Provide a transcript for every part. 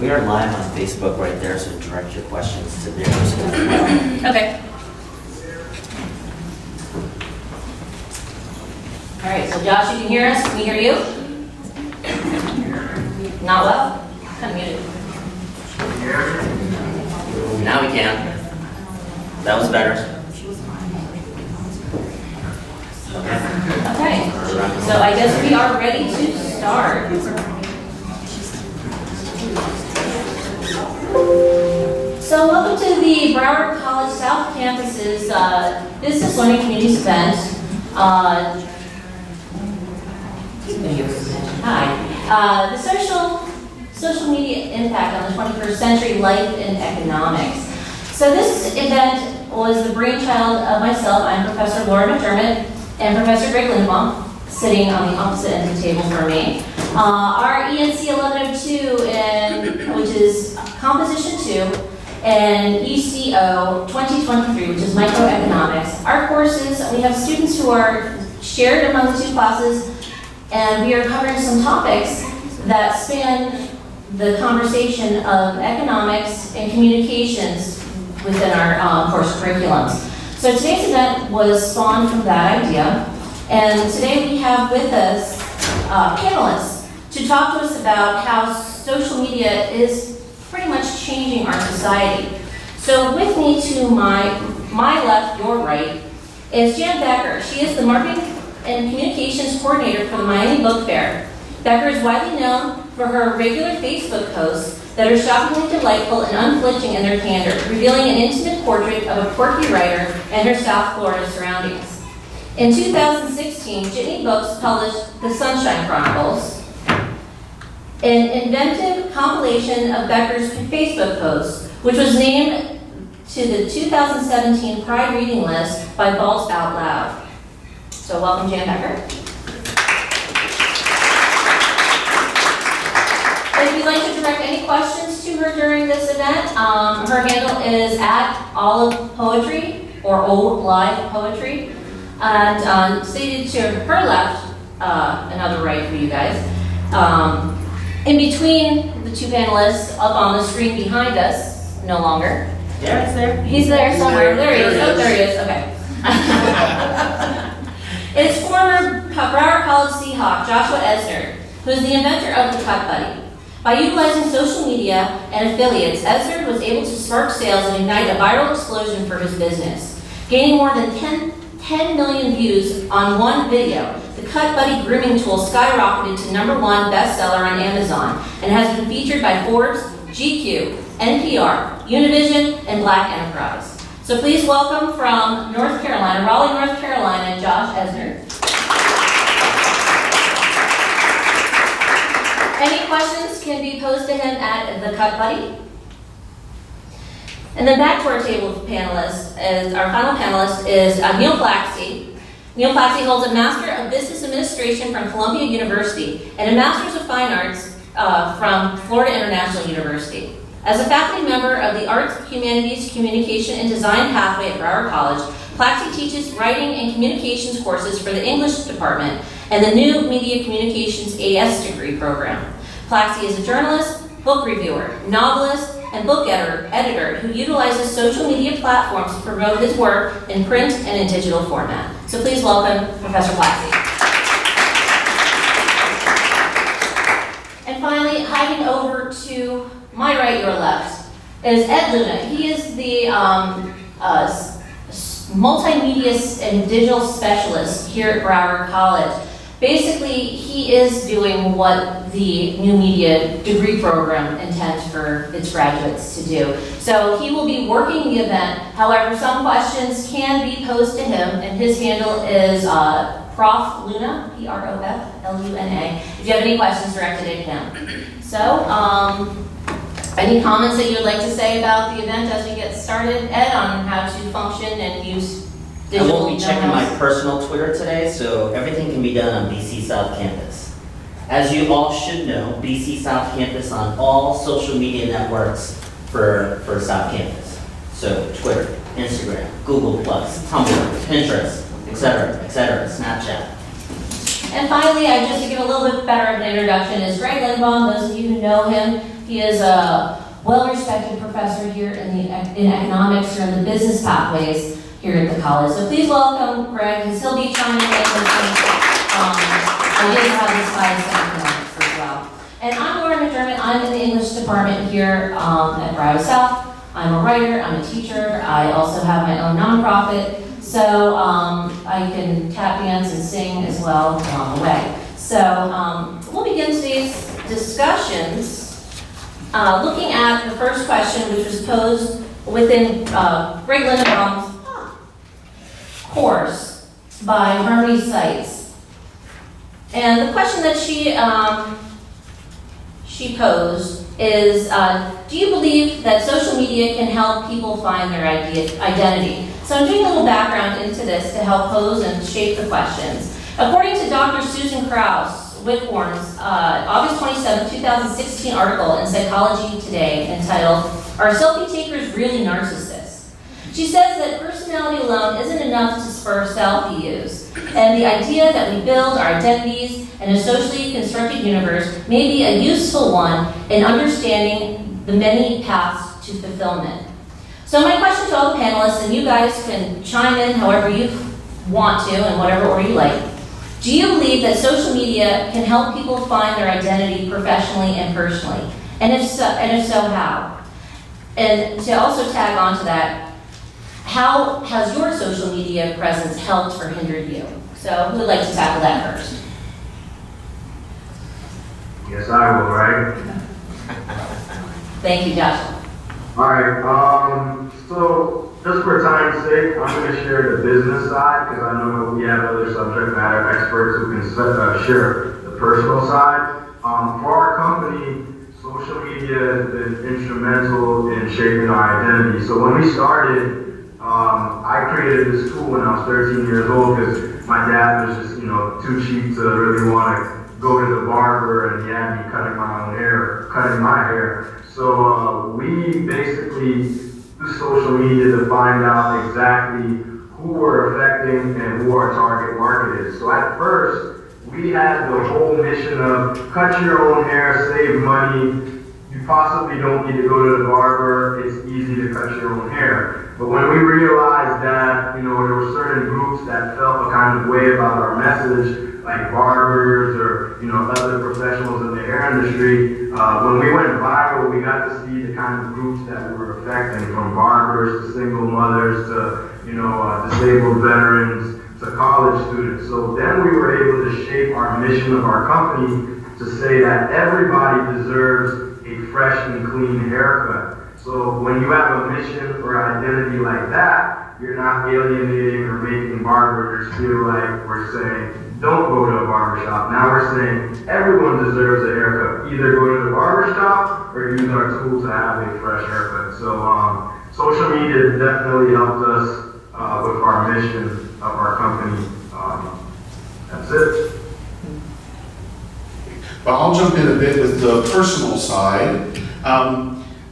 We are live on Facebook right there, so direct your questions to there as well. Okay. All right, so Josh, you can hear us. Can we hear you? Not well? Kind of muted. Now we can. That was better. Okay, so I guess we are ready to start. So welcome to the Broward College South Campus's Business Learning Communities event. Hi. The social media impact on the 21st century life and economics. So this event was the brainchild of myself. I'm Professor Laura McDermott and Professor Greg Lindeblom, sitting on the opposite end of the table from me. Our ENC 1102, which is Composition 2, and ECO 2023, which is Microeconomics. Our courses, we have students who are shared among the two classes, and we are covering some topics that span the conversation of economics and communications within our course curriculums. So today's event was spawned from that idea, and today we have with us panelists to talk to us about how social media is pretty much changing our society. So with me to my left, your right, is Jan Becker. She is the Marketing and Communications Coordinator for the Miami Book Fair. Becker is widely known for her regular Facebook posts that are shockingly delightful and unflinching in their candor, revealing an intimate portrait of a quirky writer and her South Florida surroundings. In 2016, Jitney Books published The Sunshine Chronicles, an inventive compilation of Becker's Facebook posts, which was named to the 2017 Pride Reading List by Balls Out Loud. So welcome, Jan Becker. If you'd like to direct any questions to her during this event, her handle is @OlivePoetry or Old Live Poetry. And seated to her left, another right for you guys, in between the two panelists up on the screen behind us, no longer. Yeah, it's there. He's there somewhere. There he is. Oh, there he is. Okay. It's former Broward College Seahawk Joshua Esner, who is the inventor of the Cut Buddy. By utilizing social media and affiliates, Esner was able to spark sales and ignite a viral explosion for his business. Gaining more than 10 million views on one video, the Cut Buddy grooming tool skyrocketed to #1 bestseller on Amazon and has been featured by Forbes, GQ, NPR, Univision, and Black Enterprise. So please welcome from North Carolina, Raleigh, North Carolina, Josh Esner. Any questions can be posed to him at the Cut Buddy. And then back to our table of panelists, our final panelist is Neil Flaxey. Neil Flaxey holds a Master of Business Administration from Columbia University and a Master's of Fine Arts from Florida International University. As a faculty member of the Arts, Humanities, Communication, and Design pathway at Broward College, Flaxey teaches writing and communications courses for the English department and the New Media Communications AS degree program. Flaxey is a journalist, book reviewer, novelist, and book editor who utilizes social media platforms to promote his work in print and in digital format. So please welcome Professor Flaxey. And finally, hiding over to my right, your left, is Ed Luna. He is the multimedia and digital specialist here at Broward College. Basically, he is doing what the new media degree program intends for its graduates to do. So he will be working the event. However, some questions can be posed to him, and his handle is Prof. Luna, P-R-O-F-L-U-N-A, if you have any questions directed at him. So, any comments that you would like to say about the event as we get started, Ed, on how to function and use digital? I won't be checking my personal Twitter today, so everything can be done on BC South Campus. As you all should know, BC South Campus on all social media networks for South Campus. So Twitter, Instagram, Google+, Tumblr, Pinterest, etc., Snapchat. And finally, just to give a little bit better of an introduction, is Greg Lindeblom. Those of you who know him, he is a well-respected professor here in economics, here in the business pathways here at the college. So please welcome Greg, because he'll be chiming in with ideas how this ties to economics as well. And I'm Laura McDermott. I'm in the English department here at Broward South. I'm a writer, I'm a teacher. I also have my own nonprofit. So I can tap dance and sing as well along the way. So we'll begin today's discussions looking at the first question, which was posed within Greg Lindeblom's course by Harmony Sites. And the question that she posed is, do you believe that social media can help people find their identity? So I'm doing a little background into this to help pose and shape the questions. According to Dr. Susan Krauss Wickhorn's August 27, 2016 article in Psychology Today entitled, "Are Selfie Takers Really Narcissists?" She says that personality alone isn't enough to spur selfie use, and the idea that we build our identities in a socially constructed universe may be a useful one in understanding the many paths to fulfillment. So my question to all the panelists, and you guys can chime in however you want to and whatever order you like. Do you believe that social media can help people find their identity professionally and personally? And if so, how? And to also tag on to that, how has your social media presence helped or hindered you? So who would like to tackle that first? Yes, I will, right? Thank you, Joshua. All right, so just for time's sake, I'm going to share the business side because I know we have other subject matter experts who can share the personal side. For our company, social media has been instrumental in shaping our identity. So when we started, I created this tool when I was 13 years old because my dad was just, too cheap to really want to go to the barber, and he had me cutting my hair. So we basically use social media to find out exactly who we're affecting and who our target market is. So at first, we had the whole mission of cut your own hair, save money. You possibly don't need to go to the barber. It's easy to cut your own hair. But when we realized that, there were certain groups that felt a kind of way about our message, like barbers or, other professionals in the hair industry, when we went viral, we got to see the kind of groups that we were affecting, from barbers to single mothers to, disabled veterans to college students. So then we were able to shape our mission of our company to say that everybody deserves a fresh and clean haircut. So when you have a mission or identity like that, you're not alienating or making barbers feel like we're saying, don't go to a barbershop. Now we're saying everyone deserves a haircut. Either go to the barbershop or use our tool to have a fresh haircut. So social media definitely helped us with our mission of our company. That's it. Well, I'll jump in a bit with the personal side.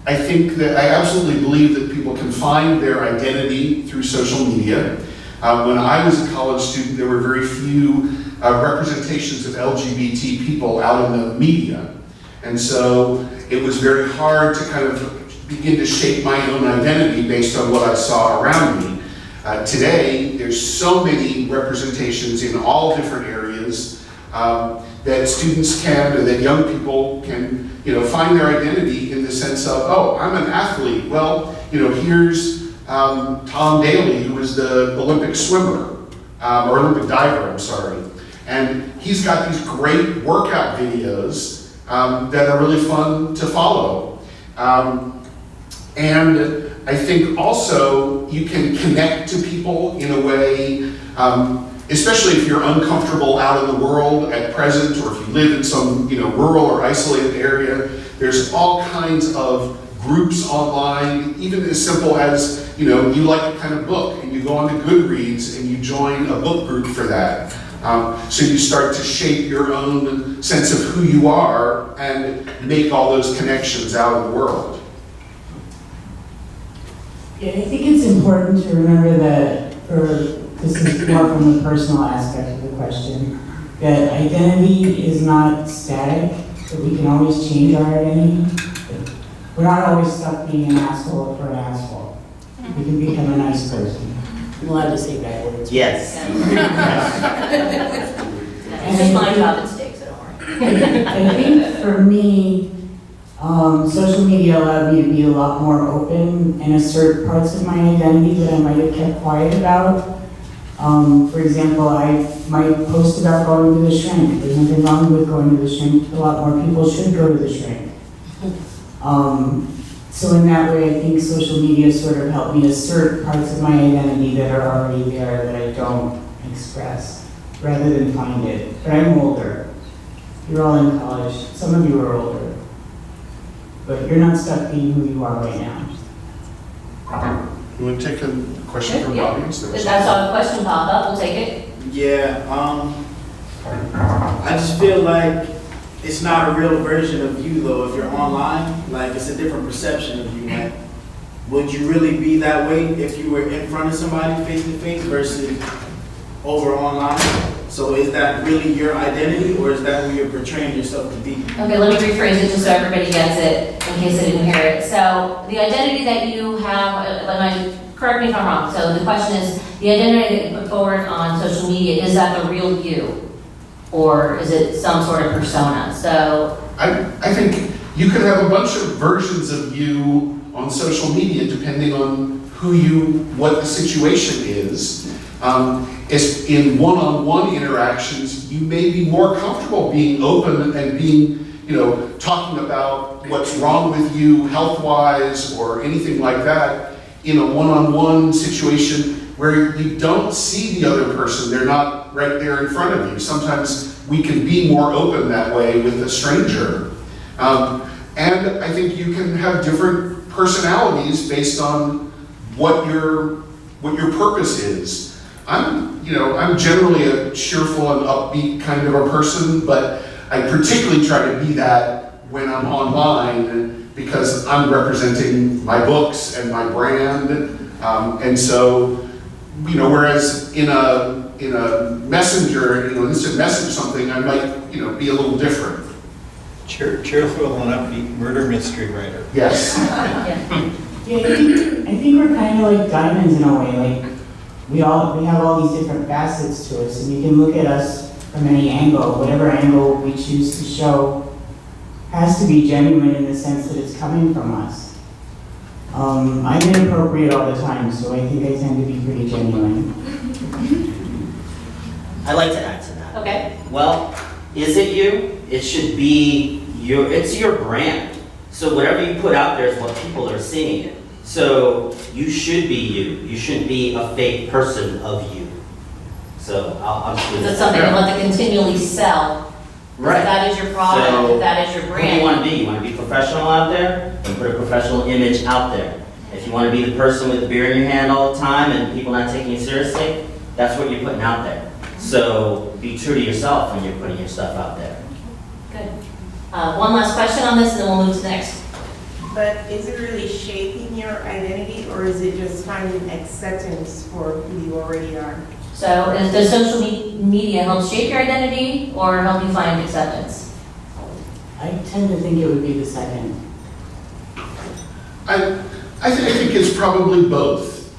I think that I absolutely believe that people can find their identity through social media. When I was a college student, there were very few representations of LGBT people out in the media. And so it was very hard to kind of begin to shape my own identity based on what I saw around me. Today, there's so many representations in all different areas that students can, or that young people can, find their identity in the sense of, oh, I'm an athlete. Well, here's Tom Daly, who is the Olympic swimmer, or Olympic diver, I'm sorry. And he's got these great workout videos that are really fun to follow. And I think also you can connect to people in a way, especially if you're uncomfortable out in the world at present, or if you live in some rural or isolated area. There's all kinds of groups online, even as simple as you like a kind of book and you go on to Goodreads and you join a book group for that. So you start to shape your own sense of who you are and make all those connections out in the world. Yeah, I think it's important to remember that, or this is more from the personal aspect of the question, that identity is not static, that we can always change our identity. We're not always stuck being an asshole for an asshole. We can become a nice person. I'm allowed to say bad words. Yes. It's just my job at stake, so don't worry. I think for me, social media allowed me to be a lot more open and assert parts of my identity that I might have kept quiet about. For example, I might post about going to the shrink. There's nothing wrong with going to the shrink. A lot more people should go to the shrink. So in that way, I think social media sort of helped me assert parts of my identity that are already there that I don't express, rather than find it. But I'm older. You're all in college. Some of you are older. But you're not stuck being who you are right now. You want to take a question from the Yeah. audience? There was If I saw a question pop up, we'll take it. Yeah, I just feel like it's not a real version of you though if you're online. Like it's a different perception of you. Like, would you really be that way if you were in front of somebody face to face versus over online? So is that really your identity or is that who you're portraying yourself to be? Okay, let me rephrase it just so everybody gets it, in case they didn't hear it. So the identity that you have, correct me if I'm wrong, so the question is, the identity that you put forward on social media, is that the real you? Or is it some sort of persona? So, I think you could have a bunch of versions of you on social media depending on what the situation is. As in one-on-one interactions, you may be more comfortable being open and being, talking about what's wrong with you health-wise or anything like that in a one-on-one situation where you don't see the other person. They're not right there in front of you. Sometimes we can be more open that way with a stranger. And I think you can have different personalities based on what your purpose is. I'm generally a cheerful and upbeat kind of a person, but I particularly try to be that when I'm online because I'm representing my books and my brand. And so, whereas in a messenger, instant message something, I might, be a little different. Cheerful and upbeat murder mystery writer. Yes. Yeah, I think we're kind of like diamonds in a way. Like we have all these different facets to us, and you can look at us from any angle. Whatever angle we choose to show has to be genuine in the sense that it's coming from us. I'm inappropriate all the time, so I think I tend to be pretty genuine. I'd like to add to that. okay. Well, is it you? It should be it's your brand. So whatever you put out there is what people are seeing. So you should be you. You shouldn't be a fake person of you. So I'll just leave Is it it something you there. want to continually sell? Right. If that is your product, So, if that is your Who do you brand. want to be? You want to be professional out there? Then put a professional image out there. If you want to be the person with the beer in your hand all the time and people not taking you seriously, that's what you're putting out there. So be true to yourself when you're putting your stuff out there. Good. One last question on this, and then we'll move to the next. But is it really shaping your identity, or is it just finding acceptance for who you already are? So does social media help shape your identity or help you find acceptance? I tend to think it would be the second. I think it's probably both,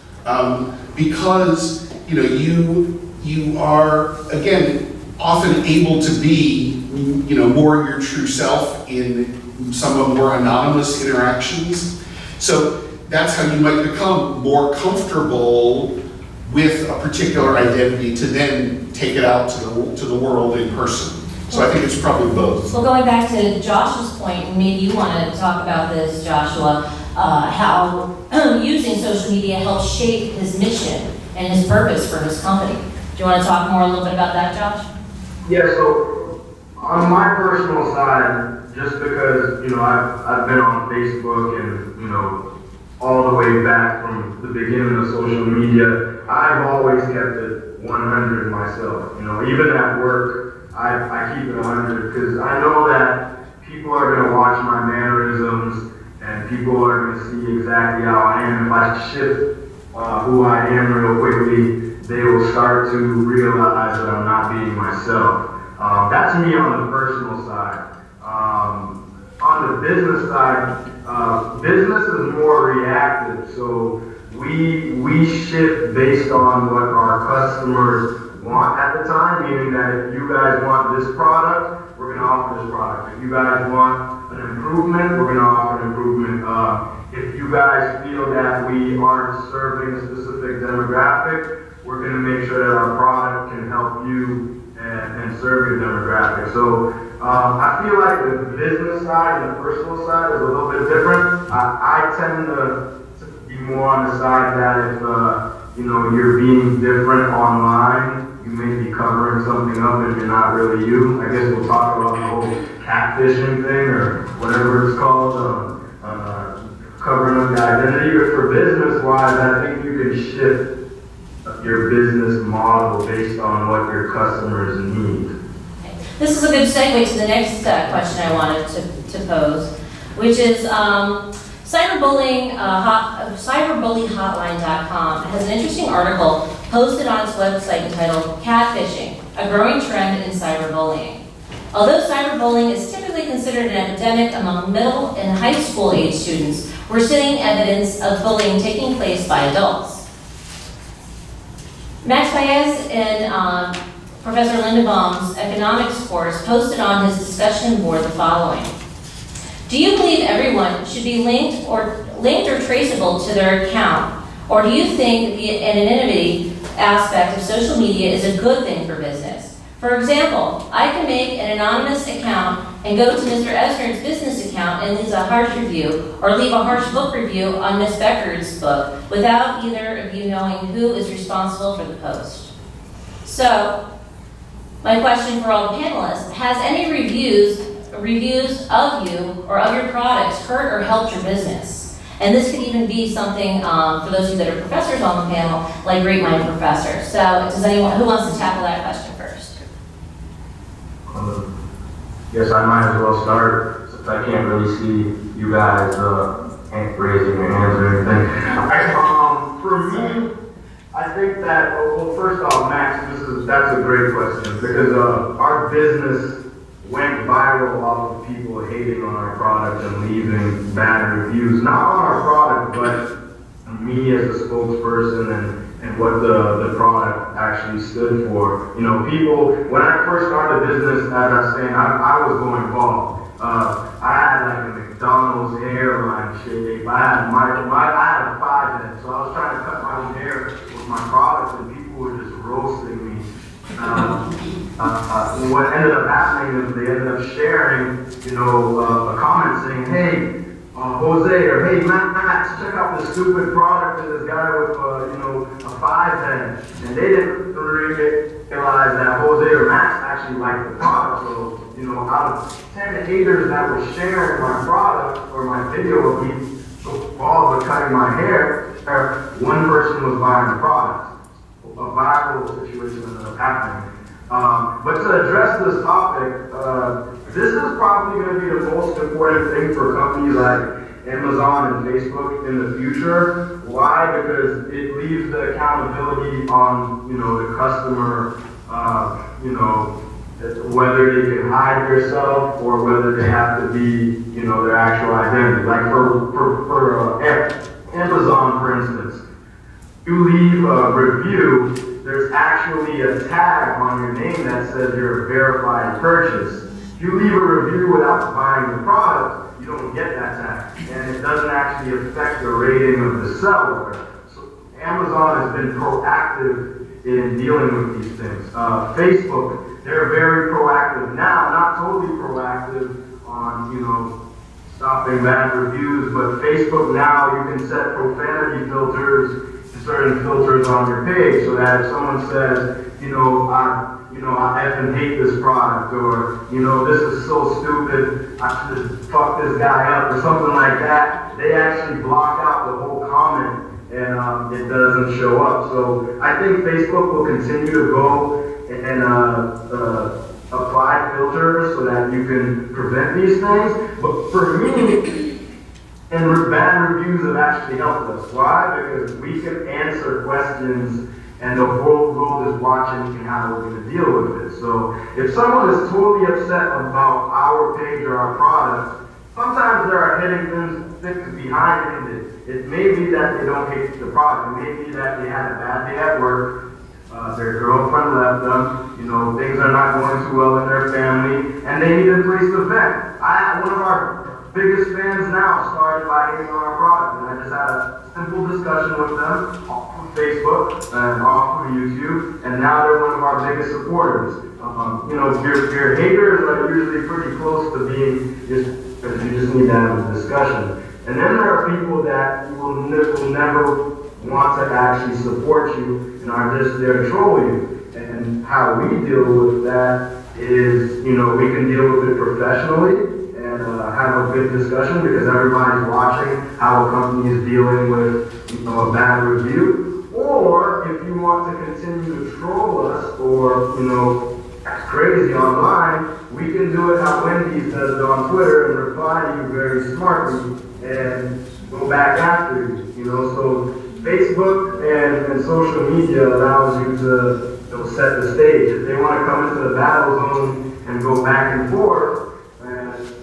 because you are again often able to be more your true self in some of more anonymous interactions. So that's how you might become more comfortable with a particular identity to then take it out to the world in person. So I think it's probably both. Well, going back to Josh's point, and maybe you want to talk about this, Joshua, how using social media helps shape his mission and his purpose for his company. Do you want to talk more a little bit about that, Josh? Yeah, so on my personal side, just because, I've been on Facebook and, all the way back from the beginning of social media, I've always kept it 100 myself. Even at work, I keep it 100 because I know that people are going to watch my mannerisms and people are going to see exactly how I am. If I shift who I am real quickly, they will start to realize that I'm not being myself. That's me on the personal side. On the business side, business is more reactive. So we shift based on what our customers want at the time, meaning that if you guys want this product, we're going to offer this product. If you guys want an improvement, we're going to offer an improvement. If you guys feel that we aren't serving a specific demographic, we're going to make sure that our product can help you and serve your demographic. So I feel like the business side and the personal side is a little bit different. I tend to be more on the side that if you're being different online, you may be covering something up and you're not really you. I guess we'll talk about the whole catfishing thing or whatever it's called, covering up the identity. But for business-wise, I think you can shift your business model based on what your customers need. This is a good segue to the next question I wanted to pose, which is cyberbullyhotline.com has an interesting article posted on its website entitled Catfishing, a Growing Trend in Cyberbullying. Although cyberbullying is typically considered an epidemic among middle and high school age students, we're seeing evidence of bullying taking place by adults. Max Baez in Professor Lindeblom's economics course posted on his discussion board the following. Do you believe everyone should be linked or traceable to their account? Or do you think the anonymity aspect of social media is a good thing for business? For example, I can make an anonymous account and go to Mr. Esner's business account and leave a harsh review or leave a harsh book review on Miss Becker's book without either of you knowing who is responsible for the post. So, my question for all the panelists, has any reviews of you or of your products hurt or helped your business? And this could even be something for those of you that are professors on the panel, like Great Mind Professors. So does anyone, who wants to tackle that question first? Yes, I might as well start, since I can't really see you guys raising your hands or anything. For me, I think that, well, first off, Max, that's a great question, because our business went viral off of people hating on our product and leaving bad reviews, not on our product, but me as a spokesperson and what the product actually stood for. You know, people, when I first started business, as I was saying, I was going bald. I had like a McDonald's hairline shape. I had a 5 head, so I was trying to cut my own hair with my products, and people were just roasting me. What ended up happening is they ended up sharing, a comment saying, hey, Jose, or hey, Max, check out this stupid product of this guy with, a 5 head. And they didn't realize that Jose or Max actually liked the product. So, out of 10 haters that were sharing my product or my video of me bald but cutting my hair, one person was buying the product. A viral situation ended up happening. But to address this topic, this is probably going to be the most important thing for companies like Amazon and Facebook in the future. Why? Because it leaves the accountability on, the customer, whether they can hide yourself or whether they have to be, their actual identity. Like for Amazon, for instance, you leave a review, there's actually a tag on your name that says you're a verified purchase. If you leave a review without buying the product, you don't get that tag. And it doesn't actually affect the rating of the seller. So Amazon has been proactive in dealing with these things. Facebook, they're very proactive now, not totally proactive on, stopping bad reviews, but Facebook now, you can set profanity filters, certain filters on your page, so that if someone says, I effing hate this product, or, this is so stupid, I should fuck this guy up, or something like that, they actually block out the whole comment, and it doesn't show up. So I think Facebook will continue to go and apply filters so that you can prevent these things. But for me, and bad reviews have actually helped us. Why? Because we can answer questions and the whole world is watching and how we're gonna deal with it. So if someone is totally upset about our page or our product, sometimes there are hidden things behind it. It may be that they don't hate the product. It may be that they had a bad day at work. Their girlfriend left them. You know, things are not going too well in their family, and they need a place to vent. One of our biggest fans now started by hating on our product, and I just had a simple discussion with them off of Facebook and off of YouTube, and now they're one of our biggest supporters. You know, your haters are usually pretty close to being just, because you just need to have a discussion. And then there are people that will never want to actually support you and are just there to troll you. And how we deal with that is, you know, we can deal with it professionally and have a good discussion because everybody's watching how a company is dealing with, you know, a bad review. Or if you want to continue to troll us or, you know, act crazy online, we can do it how Wendy's does it on Twitter and reply to you very smartly and go back after you. You know, so Facebook and social media allows you to set the stage. If they want to come into the battle zone and go back and forth,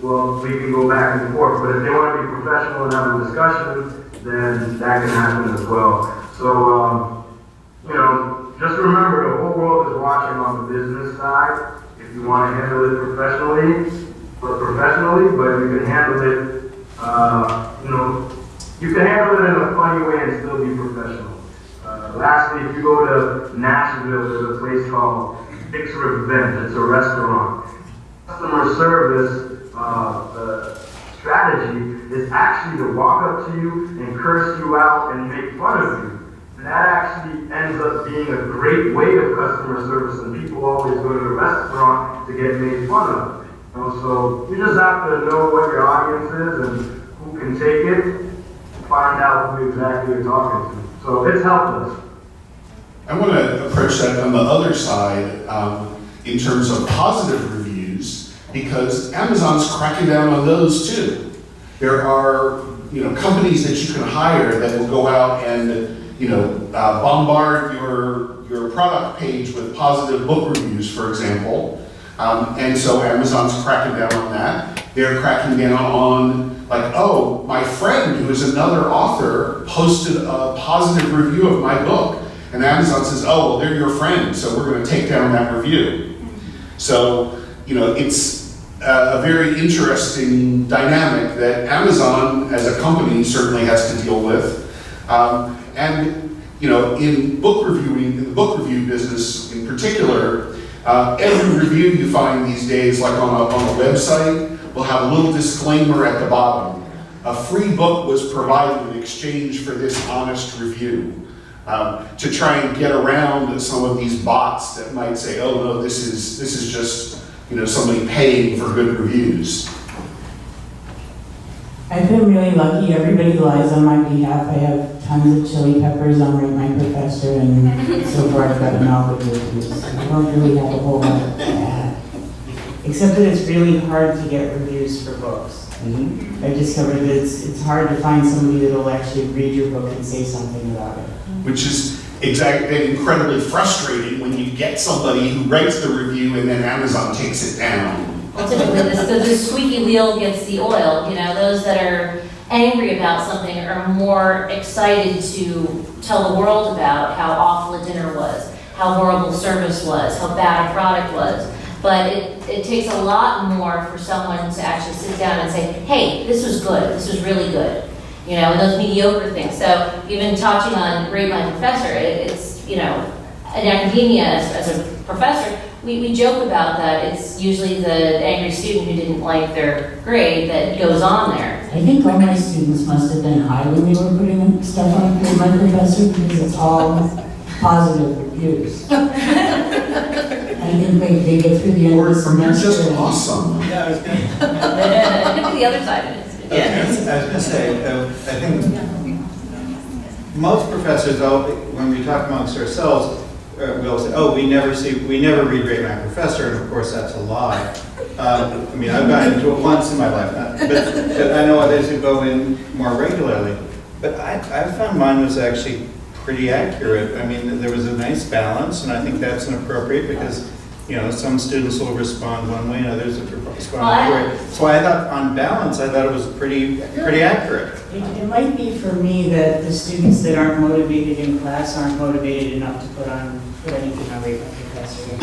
well, we can go back and forth. But if they want to be professional and have a discussion, then that can happen as well. So, you know, just remember the whole world is watching on the business side. If you want to handle it professionally, but you can handle it, you know, you can handle it in a funny way and still be professional. Lastly, if you go to Nashville, there's a place called Fix Revenge. It's a restaurant. Customer service strategy is actually to walk up to you and curse you out and make fun of you. And that actually ends up being a great way of customer service, and people always go to the restaurant to get made fun of. You know, so you just have to know what your audience is and who can take it, find out who exactly you're talking to. So it's helped us. I want to approach that on the other side in terms of positive reviews, because Amazon's cracking down on those too. There are, you know, companies that you can hire that will go out and, you know, bombard your product page with positive book reviews, for example. And so Amazon's cracking down on that. They're cracking down on, like, oh, my friend who is another author posted a positive review of my book. And Amazon says, oh, well, they're your friend, so we're going to take down that review. So, you know, it's a very interesting dynamic that Amazon as a company certainly has to deal with. And, you know, in book reviewing, in the book review business in particular, every review you find these days, like on a website, will have a little disclaimer at the bottom. A free book was provided in exchange for this honest review. To try and get around some of these bots that might say, oh no, this is just, you know, somebody paying for good reviews. I've been really lucky. Everybody lies on my behalf. I have tons of chili peppers on Rate My Professor, and so far I've gotten all the reviews. I don't really have a whole lot of bad. Except that it's really hard to get reviews for books. Mm-hmm. I've discovered that it's hard to find somebody that will actually read your book and say something about it. Which is incredibly frustrating when you get somebody who writes the review and then Amazon takes it down. Well, typically, the squeaky wheel gets the oil. You know, those that are angry about something are more excited to tell the world about how awful a dinner was, how horrible service was, how bad a product was. But it takes a lot more for someone to actually sit down and say, hey, this was good, this was really good. You know, and those mediocre things. So even touching on Rate My Professor, it's, you know, in academia as a professor, we joke about that. It's usually the angry student who didn't like their grade that goes on there. I think all my students must have been high when they were putting stuff on Rate My Professor, because it's all positive reviews. I think they get through the end of the Or you're semester. just awesome. Yeah, I was gonna, Look at the other side of it. I was gonna say, I think most professors, when we talk amongst ourselves, we'll say, oh, we never read Rate My Professor, and of course that's a lie. I mean, I've gotten into it once in my life, but I know others who go in more regularly. But I found mine was actually pretty accurate. I mean, there was a nice balance, and I think that's inappropriate because, you know, some students will respond one way and others will respond another way. So I thought, on balance, I thought it was pretty accurate. It might be for me that the students that aren't motivated in class aren't motivated enough to put anything on rate my professor.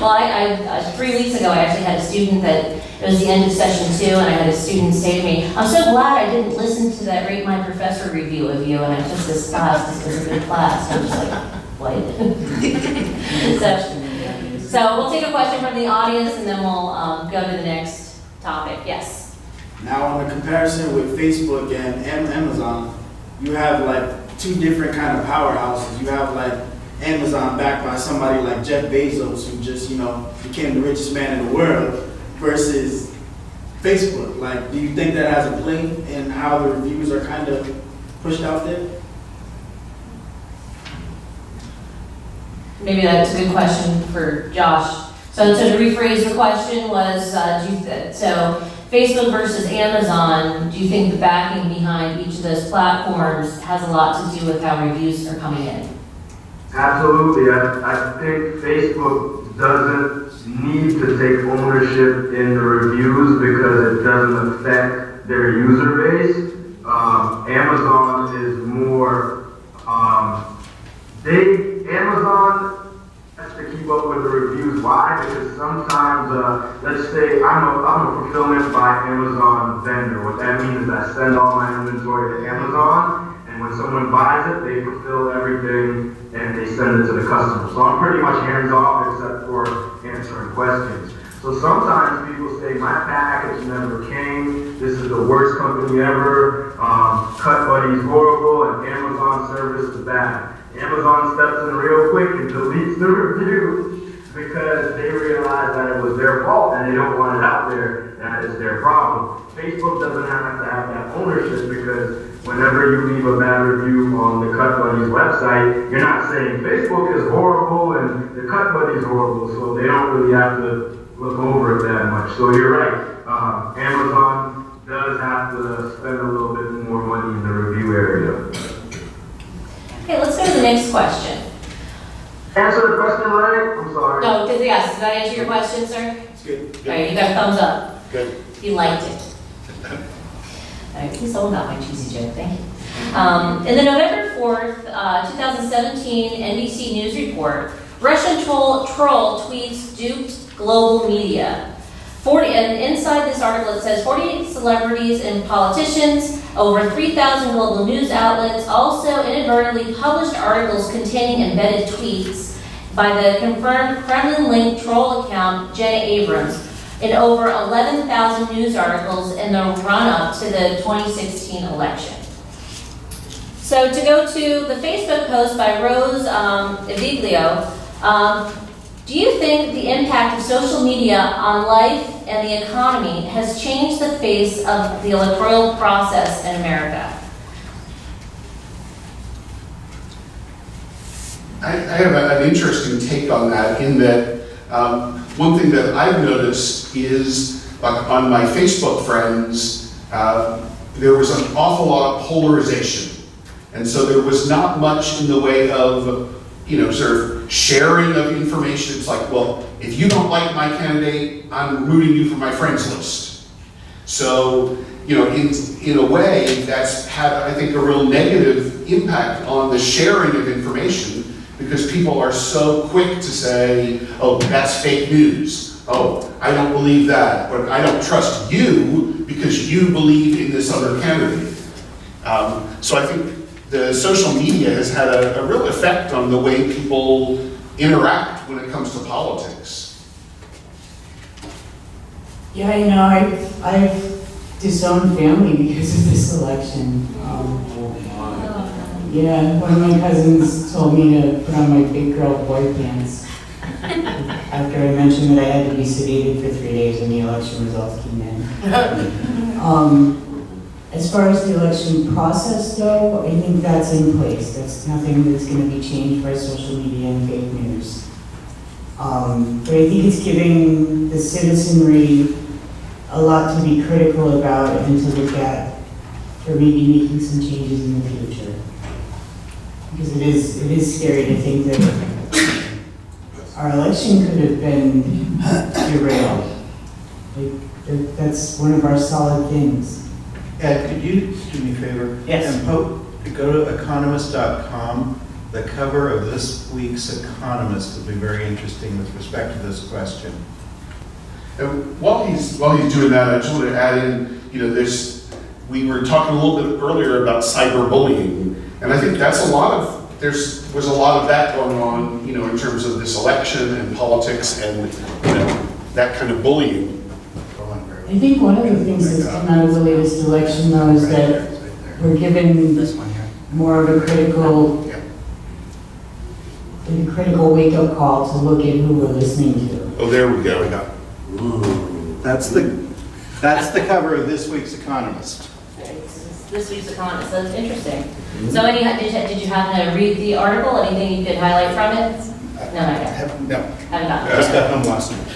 Well, I 3 weeks ago, I actually had a student that, it was the end of session 2, and I had a student say to me, I'm so glad I didn't listen to that Rate My Professor review of you, and I took this class, this was a good class. And I'm just like, what? So we'll take a question from the audience, and then we'll go to the next topic. Yes? Now, on the comparison with Facebook and Amazon, you have like 2 different kind of powerhouses. You have like Amazon backed by somebody like Jeff Bezos, who just, you know, became the richest man in the world, versus Facebook. Like, do you think that has a play in how the reviews are kind of pushed out there? Maybe that's a good question for Josh. So to rephrase the question was, so Facebook versus Amazon, do you think the backing behind each of those platforms has a lot to do with how reviews are coming in? Absolutely. I think Facebook doesn't need to take ownership in the reviews because it doesn't affect their user base. Amazon is more, Amazon has to keep up with the reviews. Why? Because sometimes, let's say I'm a fulfillment by Amazon vendor. What that means is I send all my inventory to Amazon, and when someone buys it, they fulfill everything and they send it to the customer. So I'm pretty much hands-off except for answering questions. So sometimes people say, my package never came, this is the worst company ever, Cut Buddy's horrible, and Amazon service is bad. Amazon steps in real quick and deletes the review because they realize that it was their fault and they don't want it out there that it's their problem. Facebook doesn't have to have that ownership because whenever you leave a bad review on the Cut Buddy's website, you're not saying Facebook is horrible and the Cut Buddy's horrible, so they don't really have to look over it that much. So you're right, Amazon does have to spend a little bit more money in the review area. Okay, let's go to the next question. Answer the question right? I'm sorry. No, yes, did that answer your question, sir? It's good. All right, you got a thumbs up. Good. You liked it. All right, please all got my cheesy joke, thank you. In the November 4th, 2017 NBC News report, Russian troll tweets duped global media. And inside this article it says 48 celebrities and politicians, over 3,000 global news outlets also inadvertently published articles containing embedded tweets by the confirmed Kremlin-linked troll account Jenna Abrams in over 11,000 news articles in the run-up to the 2016 election. So to go to the Facebook post by Rose Eviglio, do you think the impact of social media on life and the economy has changed the face of the electoral process in America? I have an interesting take on that in that one thing that I've noticed is like on my Facebook friends, there was an awful lot of polarization. And so there was not much in the way of, sort of sharing of information. It's like, well, if you don't like my candidate, I'm rooting you for my friends list. So, in a way, that's had, I think, a real negative impact on the sharing of information because people are so quick to say, oh, that's fake news. Oh, I don't believe that, but I don't trust you because you believe in this other candidate. So I think the social media has had a real effect on the way people interact when it comes to politics. Yeah, I've disowned family because of this election. Yeah, one of my cousins told me to put on my big girl boy pants after I mentioned that I had to be sedated for 3 days when the election results came in. As far as the election process though, I think that's in place. That's nothing that's going to be changed by social media and fake news. But I think it's giving the citizenry a lot to be critical about and to look at for maybe making some changes in the future. Because it is scary to think that our election could have been derailed. Like, that's one of our solid things. Ed, could you do me a favor? Yes. And go to economist.com. The cover of this week's Economist will be very interesting with respect to this question. And while he's doing that, I just want to add in, we were talking a little bit earlier about cyberbullying, and I think that's was a lot of that going on, in terms of this election and politics and, that kind of bullying. I think one of the things that's come out of the latest election, though, is that we're given This one here. more of a critical wake-up call to look at who we're listening to. Oh, there we go. Ooh. That's the cover of this week's Economist. This week's Economist, that's interesting. So did you happen to read the article? Anything you could highlight from it? No, not yet. No, Haven't gotten it. just got home last night.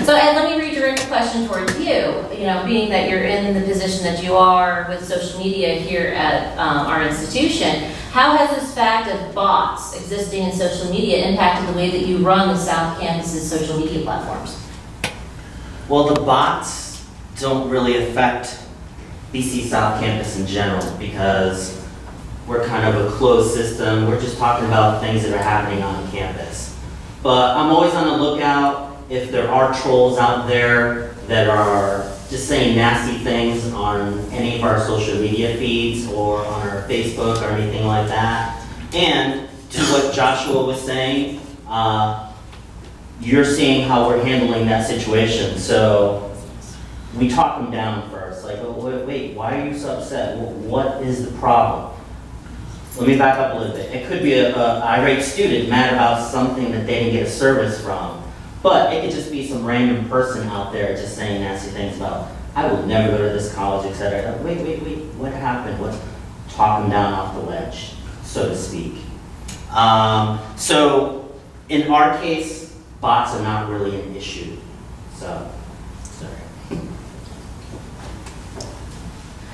So Ed, let me redirect the question towards you. Being that you're in the position that you are with social media here at our institution, how has this fact of bots existing in social media impacted the way that you run the South Campus's social media platforms? Well, the bots don't really affect BC South Campus in general because we're kind of a closed system. We're just talking about things that are happening on campus. But I'm always on the lookout if there are trolls out there that are just saying nasty things on any of our social media feeds or on our Facebook or anything like that. And to what Joshua was saying, you're seeing how we're handling that situation. So we talk them down first. Like, oh, wait, why are you so upset? What is the problem? Let me back up a little bit. It could be an irate student mad about something that they didn't get a service from. But it could just be some random person out there just saying nasty things about, I will never go to this college, etc. Wait, what happened? Talk them down off the ledge, so to speak. So in our case, bots are not really an issue. So, sorry.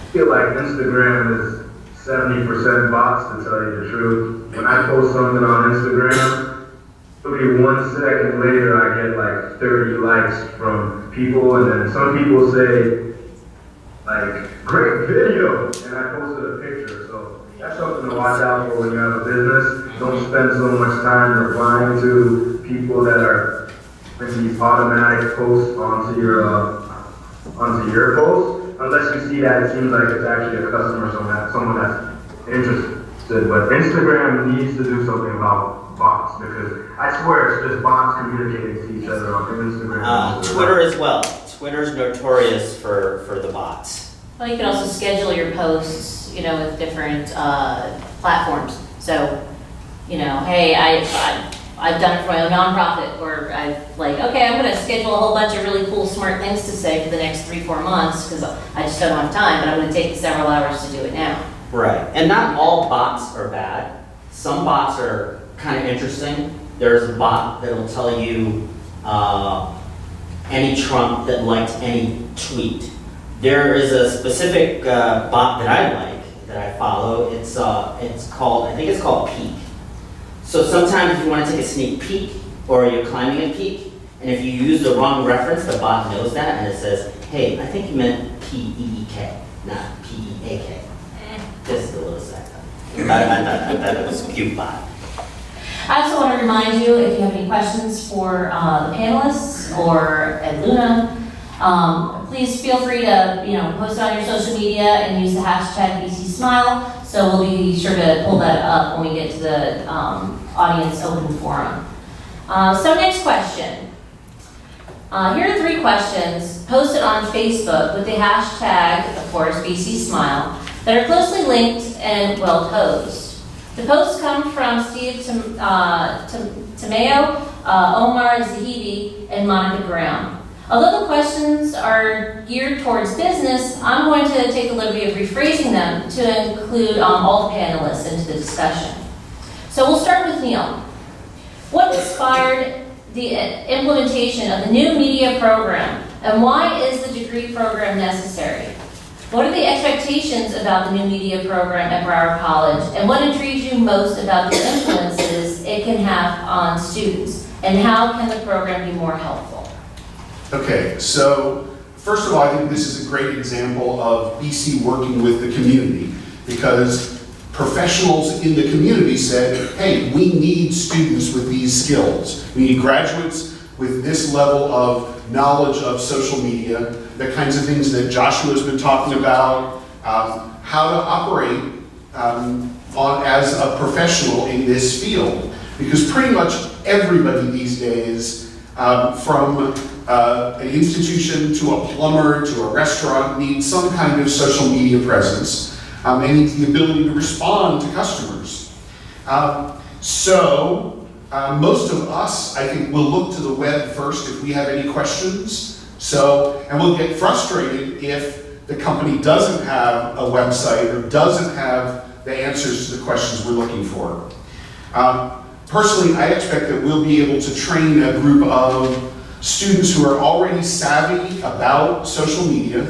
I feel like Instagram is 70% bots, to tell you the truth. When I post something on Instagram, it'll be 1 second later I get like 30 likes from people, and then some people say, like, great video, and I posted a picture. So that's something to watch out for when you have a business. Don't spend so much time replying to people that are making these automatic posts onto your post. Unless you see that it seems like it's actually a customer, someone that's interested. But Instagram needs to do something about bots, because I swear it's just bots communicating to each other on Instagram. Twitter as well. Twitter's notorious for the bots. Well, you can also schedule your posts, with different platforms. So, hey, I've done it for my own nonprofit, or I'm going to schedule a whole bunch of really cool, smart things to say for the next 3-4 months because I just don't have time, but I'm going to take several hours to do it now. Right, and not all bots are bad. Some bots are kind of interesting. There's a bot that'll tell you any Trump that liked any tweet. There is a specific bot that I like, that I follow. It's called Peek. So sometimes if you want to take a sneak peek, or you're climbing a peak, and if you use the wrong reference, the bot knows that, and it says, hey, I think you meant P-E-E-K, not P-E-A-K. Just a little second. I thought it was a cute bot. I also want to remind you, if you have any questions for the panelists or Ed Luna, please feel free to post it on your social media and use the hashtag BCsmile. So we'll be sure to pull that up when we get to the audience open forum. So next question. Here are 3 questions posted on Facebook with the hashtag, of course, BCsmile, that are closely linked and well posed. The posts come from Steve Tamayo, Omar Zahibi, and Monica Graham. Although the questions are geared towards business, I'm going to take the liberty of rephrasing them to include all the panelists into the discussion. So we'll start with Neil. What inspired the implementation of the new media program, and why is the degree program necessary? What are the expectations about the new media program at Broward College? And what intrigues you most about the influences it can have on students? And how can the program be more helpful? Okay, so first of all, I think this is a great example of BC working with the community, because professionals in the community said, hey, we need students with these skills. We need graduates with this level of knowledge of social media, the kinds of things that Joshua has been talking about, how to operate as a professional in this field. Because pretty much everybody these days, from an institution to a plumber to a restaurant, needs some kind of social media presence and needs the ability to respond to customers. Most of us, I think, will look to the web first if we have any questions. And we'll get frustrated if the company doesn't have a website or doesn't have the answers to the questions we're looking for. Personally, I expect that we'll be able to train a group of students who are already savvy about social media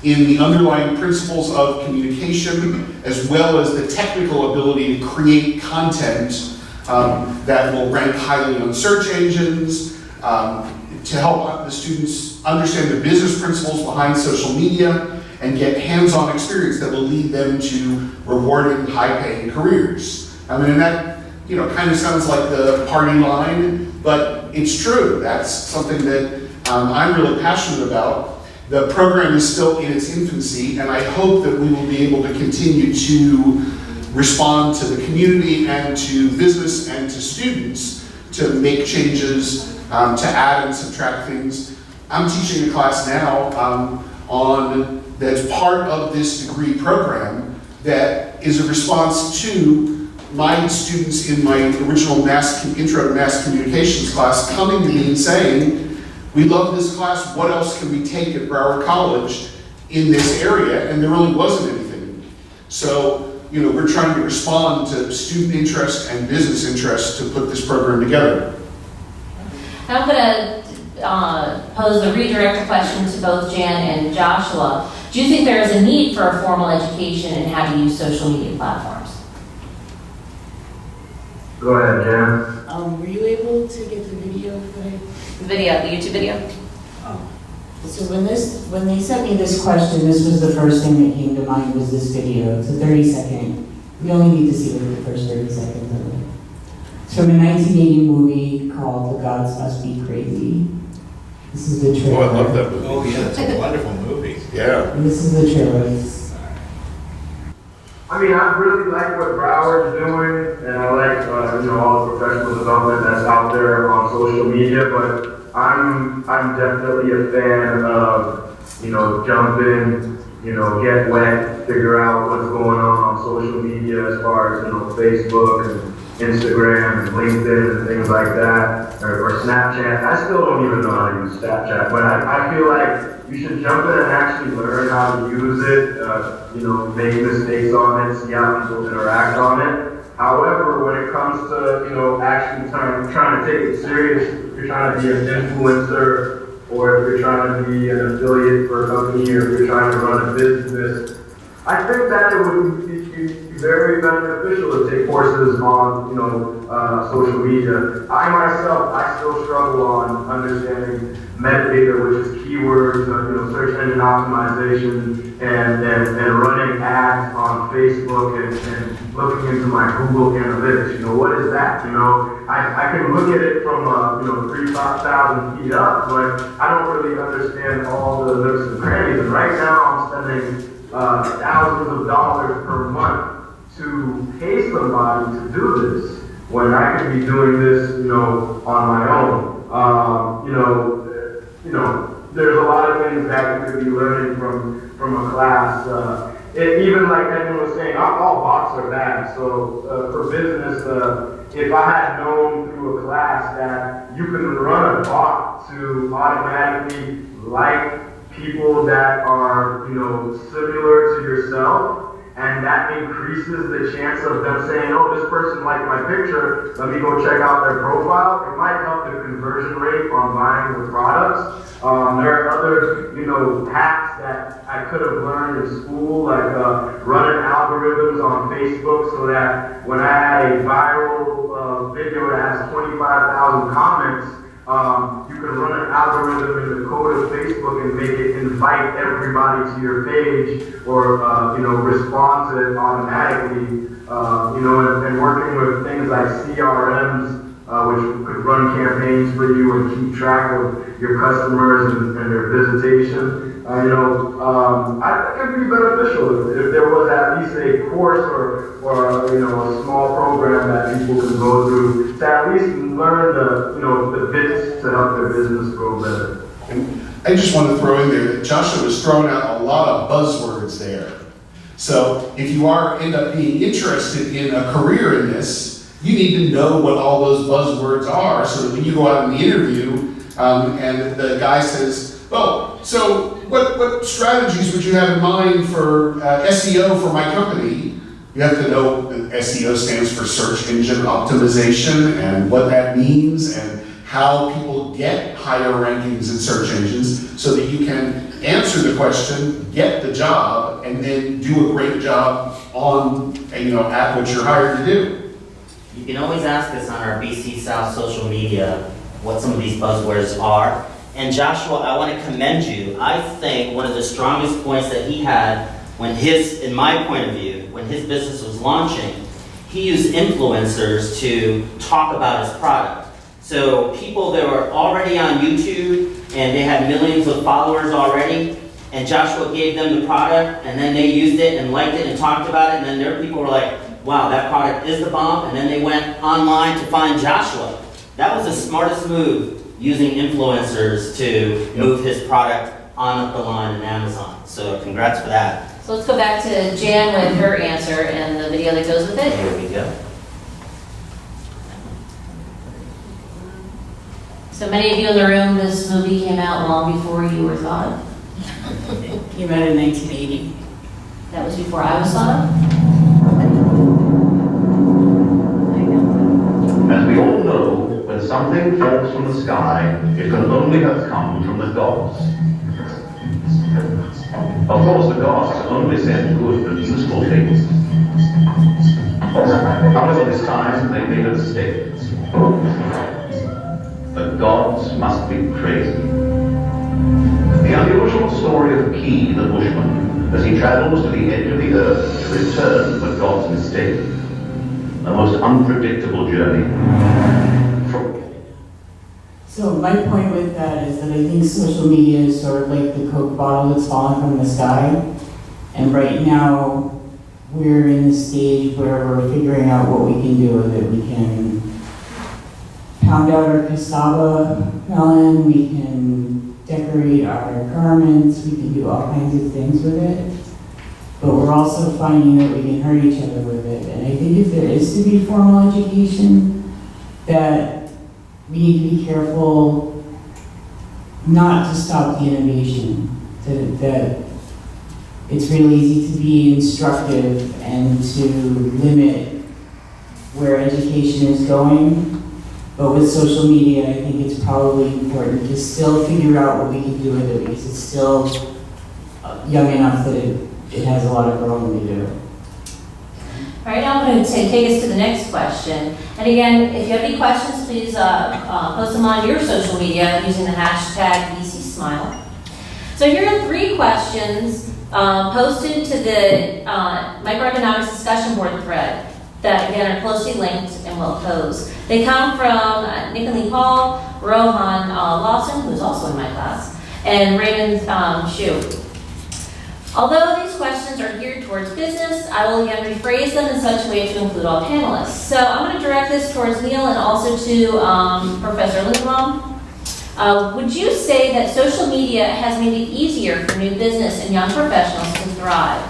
in the underlying principles of communication, as well as the technical ability to create content that will rank highly on search engines, to help the students understand the business principles behind social media and get hands-on experience that will lead them to rewarding, high-paying careers. I mean, and that kind of sounds like the party line, but it's true. That's something that I'm really passionate about. The program is still in its infancy, and I hope that we will be able to continue to respond to the community and to business and to students to make changes, to add and subtract things. I'm teaching a class now that's part of this degree program that is a response to my students in my original intro to mass communications class coming to me and saying, we love this class, what else can we take at Broward College in this area? And there really wasn't anything. So, we're trying to respond to student interest and business interest to put this program together. I'm going to pose a redirected question to both Jan and Joshua. Do you think there is a need for a formal education in how to use social media platforms? Go ahead, Jan. Were you able to get the video footage? The YouTube video? So when they sent me this question, this was the first thing that came to mind was this video. It's a 30-second. We only need to see like the first 30 seconds of it. It's from a 1980 movie called The Gods Must Be Crazy. This is the trailer. Oh, I love that movie. Oh yeah, it's a wonderful movie. Yeah. And this is the trailer. I mean, I really like what Broward's doing, and I like, all the professional development that's out there on social media, but I'm definitely a fan of, jump in, get wet, figure out what's going on social media as far as, Facebook and Instagram and LinkedIn and things like that, or Snapchat. I still don't even know how to use Snapchat, but I feel like you should jump in and actually learn how to use it, make mistakes on it, see how people interact on it. However, when it comes to, actually trying to take it serious, if you're trying to be an influencer, or if you're trying to be an affiliate for a company, or if you're trying to run a business, I think that it would be very beneficial to take courses on, social media. I still struggle on understanding metadata, which is keywords, search engine optimization, and running ads on Facebook and looking into my Google Analytics. What is that? I can look at it from 3,000 feet up, but I don't really understand all the nooks and crannies. And right now, I'm spending thousands of dollars per month to pay somebody to do this when I could be doing this, on my own. There's a lot of things that we could be learning from a class. Even like Edwin was saying, all bots are bad. So for business, if I had known through a class that you can run a bot to automatically like people that are, similar to yourself, and that increases the chance of them saying, oh, this person liked my picture, let me go check out their profile. It might help the conversion rate on buying the products. There are other, hacks that I could have learned in school, like running algorithms on Facebook so that when I had a viral video that has 25,000 comments, you can run an algorithm in the code of Facebook and make it invite everybody to your page or, respond to it automatically. And working with things like CRMs, which could run campaigns for you and keep track of your customers and their visitation. I think it'd be beneficial if there was at least a course or a small program that people can go through to at least learn the bits to help their business grow better. And I just want to throw in there that Joshua was throwing out a lot of buzzwords there. So if you end up being interested in a career in this, you need to know what all those buzzwords are so that when you go out in the interview and the guy says, oh, so what strategies would you have in mind for SEO for my company? You have to know that SEO stands for search engine optimization and what that means and how people get higher rankings in search engines so that you can answer the question, get the job, and then do a great job on, at what you're hired to do. You can always ask us on our BC South social media what some of these buzzwords are. And Joshua, I want to commend you. I think one of the strongest points that he had in my point of view, when his business was launching, he used influencers to talk about his product. So people that were already on YouTube and they had millions of followers already, and Joshua gave them the product and then they used it and liked it and talked about it, and then their people were like, wow, that product is the bomb, and then they went online to find Joshua. That was the smartest move, using influencers to move his product on up the line in Amazon. So congrats for that. So let's go back to Jan with her answer and the video that goes with it. Here we go. So many of you in the room, this movie came out long before you were thought of. Came out in 1980. That was before I was thought of. As we all know, when something falls from the sky, it can only have come from the gods. Of course, the gods only send good and useful things. However, this time they made a mistake. The gods must be crazy. The unusual story of Key the Bushman, as he travels to the edge of the earth to return for God's mistake. A most unpredictable journey. So my point with that is that I think social media is sort of like the Coke bottle that's fallen from the sky. And right now, we're in the stage where we're figuring out what we can do with it. We can pound out our cassava melon, we can decorate our garments, we can do all kinds of things with it. But we're also finding that we can hurt each other with it. And I think if there is to be formal education, that we need to be careful not to stop the innovation, that it's really easy to be instructive and to limit where education is going. But with social media, I think it's probably important to still figure out what we can do with it because it's still young enough that it has a lot of growing to do. All right, now I'm going to take us to the next question. And again, if you have any questions, please post them on your social media using the hashtag BCsmile. So here are 3 questions posted to the microeconomics discussion board thread that again are closely linked and will pose. They come from Nick and Lee Paul, Rohan Lawson, who's also in my class, and Raymond Shu. Although these questions are geared towards business, I will again rephrase them in such a way to include all panelists. So I'm going to direct this towards Neil and also to Professor Lindeblom. Would you say that social media has made it easier for new business and young professionals to thrive?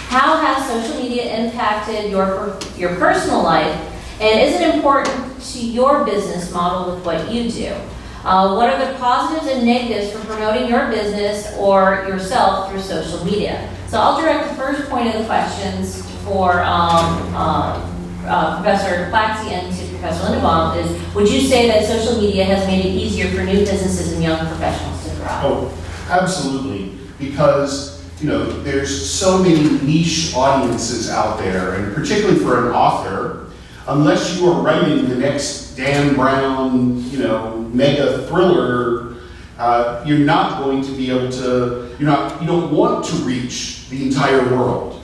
How has social media impacted your personal life, and is it important to your business model with what you do? What are the positives and negatives for promoting your business or yourself through social media? So I'll direct the first point of the questions for Professor Plaxi and to Professor Lindeblom is, would you say that social media has made it easier for new businesses and young professionals to thrive? Oh, absolutely, because there's so many niche audiences out there, and particularly for an author, unless you are writing the next Dan Brown, mega thriller, you're not going to be able to, you don't want to reach the entire world.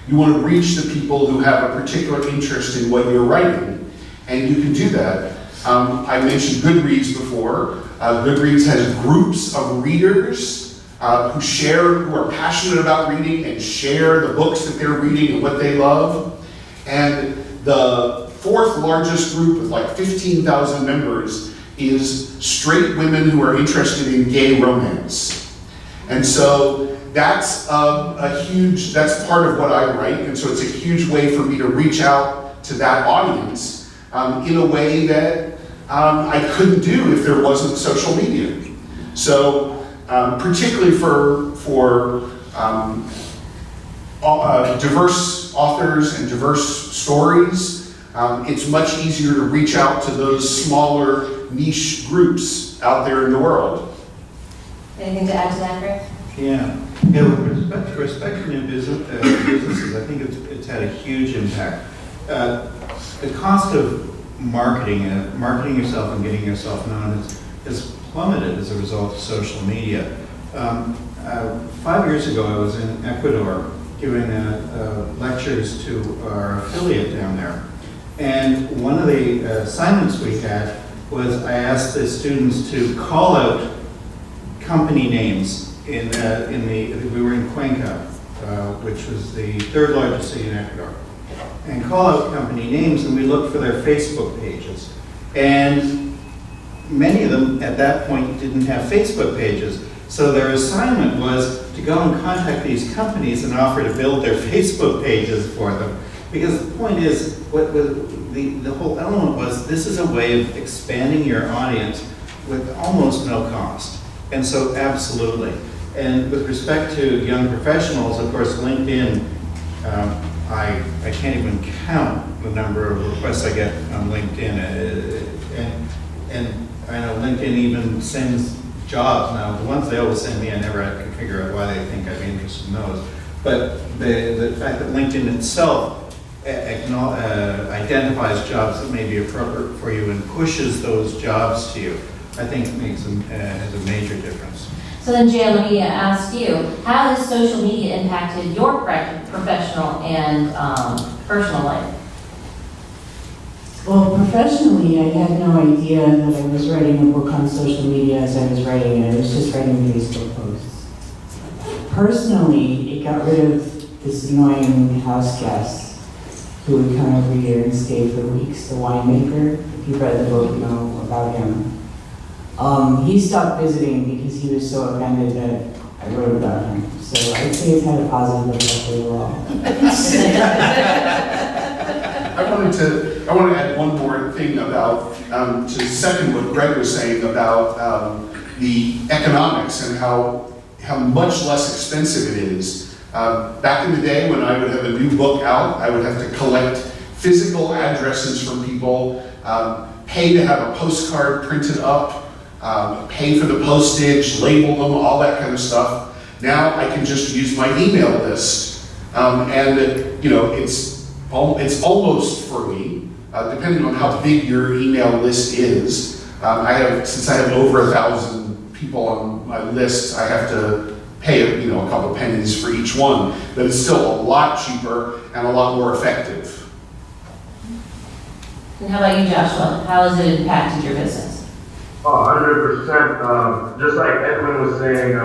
You want to reach the people who have a particular interest in what you're writing, and you can do that. I mentioned Goodreads before. Goodreads has groups of readers who are passionate about reading and share the books that they're reading and what they love. And the fourth largest group with like 15,000 members is straight women who are interested in gay romance. And so that's that's part of what I write. And so it's a huge way for me to reach out to that audience in a way that I couldn't do if there wasn't social media. So particularly for diverse authors and diverse stories, it's much easier to reach out to those smaller niche groups out there in the world. Anything to add to that, Greg? Yeah. With respect to new businesses, I think it's had a huge impact. The cost of marketing yourself and getting yourself known has plummeted as a result of social media. 5 years ago, I was in Ecuador giving lectures to our affiliate down there. And one of the assignments we had was I asked the students to call out company names we were in Cuenca, which was the third largest city in Ecuador, and call out company names, and we looked for their Facebook pages. And many of them at that point didn't have Facebook pages. So their assignment was to go and contact these companies and offer to build their Facebook pages for them. Because the point is, the whole element was, this is a way of expanding your audience with almost no cost. And so absolutely. And with respect to young professionals, of course, LinkedIn, I can't even count the number of requests I get on LinkedIn. And I know LinkedIn even sends jobs now. The ones they always send me, I never can figure out why they think I'd be interested in those. But the fact that LinkedIn itself identifies jobs that may be appropriate for you and pushes those jobs to you, I think has a major difference. So then, Jay, let me ask you, how has social media impacted your professional and personal life? Well, professionally, I had no idea that I was writing a book on social media as I was writing it. I was just writing Facebook posts. Personally, it got rid of this annoying house guest who would come every year and stay for weeks, the winemaker. If you read the book, you know about him. He stopped visiting because he was so offended that I wrote about him. So I'd say it's had a positive effect overall. I want to add one more thing about, to second what Greg was saying about the economics and how much less expensive it is. Back in the day when I would have a new book out, I would have to collect physical addresses from people, pay to have a postcard printed up, pay for the postage, label them, all that kind of stuff. Now I can just use my email list, and it's almost free, depending on how big your email list is. Since I have over 1,000 people on my list, I have to pay a couple pennies for each one, but it's still a lot cheaper and a lot more effective. And how about you, Joshua? How has it impacted your business? 100%. Just like Edwin was saying,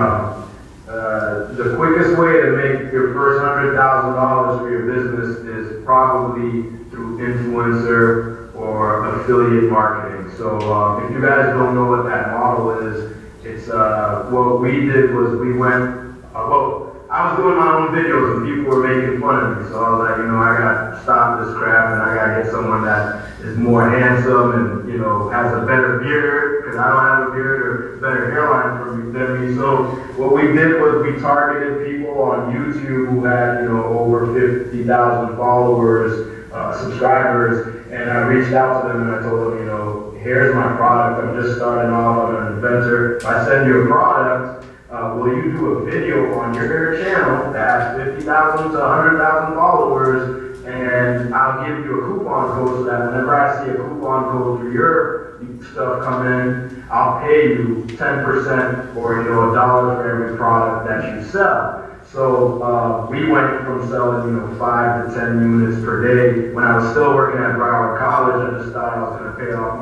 the quickest way to make your first $100,000 for your business is probably through influencer or affiliate marketing. So if you guys don't know what that model is, it's what we did was we went, I was doing my own videos and people were making fun of me. So I was like, I gotta stop this crap and I gotta get someone that is more handsome and, has a better beard, because I don't have a beard or better hairline than me. So what we did was we targeted people on YouTube who had, over 50,000 followers, subscribers, and I reached out to them and I told them, here's my product. I'm just starting off. I'm an inventor. If I send you a product, will you do a video on your channel that has 50,000 to 100,000 followers? And I'll give you a coupon code so that whenever I see a coupon code for your stuff come in, I'll pay you 10% or $1 for every product that you sell. So we went from selling 5 to 10 units per day. When I was still working at Broward College, I just thought I was going to pay off